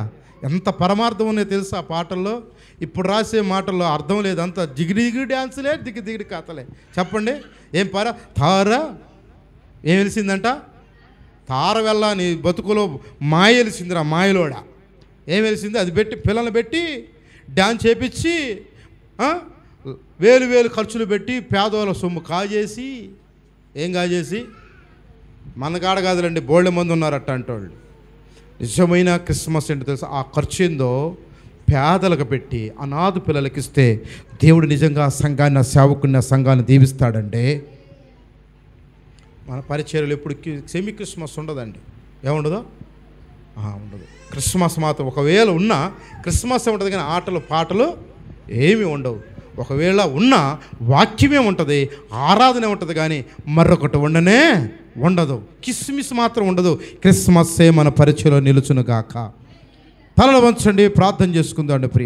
ఎంత పరమార్థం ఉన్నాయో తెలుసా పాటల్లో? ఇప్పుడు రాసే మాటల్లో అర్థం లేదు, అంత జిగిడి దిగిడి డ్యాన్సులే, దిగిడి కథలే. చెప్పండి ఏం తార ఏం వెలిసిందంట? తార వెళ్ళ నీ బతుకులో మాయ వెలిసిందిరా, మాయలోడ ఏం వెలిసింది? అది పెట్టి పిల్లల్ని పెట్టి డ్యాన్స్ చేపించి వేలు వేలు ఖర్చులు పెట్టి పేదవాళ్ళ సొమ్ము కాజేసి, ఏం కాజేసి? మన కాడ కాదులండి, బోళ్ళ మంది ఉన్నారట అంటోళ్ళు. నిజమైన క్రిస్మస్ ఏంటో తెలుసా? ఆ ఖర్చు ఏందో పేదలకు పెట్టి అనాథ పిల్లలకి ఇస్తే దేవుడు నిజంగా సంఘాన్ని, సేవకుని, సంఘాన్ని దీవిస్తాడంటే మన పరిచర్యలు ఎప్పుడు సెమీ క్రిస్మస్ ఉండదండి. ఏముండదు? ఉండదు. క్రిస్మస్ మాత్రం ఒకవేళ ఉన్నా క్రిస్మస్ ఉంటుంది, కానీ ఆటలు పాటలు ఏమీ ఉండవు. ఒకవేళ ఉన్నా వాక్యమే ఉంటుంది, ఆరాధనే ఉంటుంది, కానీ మరొకటి ఉండదు. కిస్మిస్ మాత్రం ఉండదు. క్రిస్మస్సే మన పరిచయలో నిలుచునుగాక. తలలు వంచండి, ప్రార్థన చేసుకుందాం ప్రియ.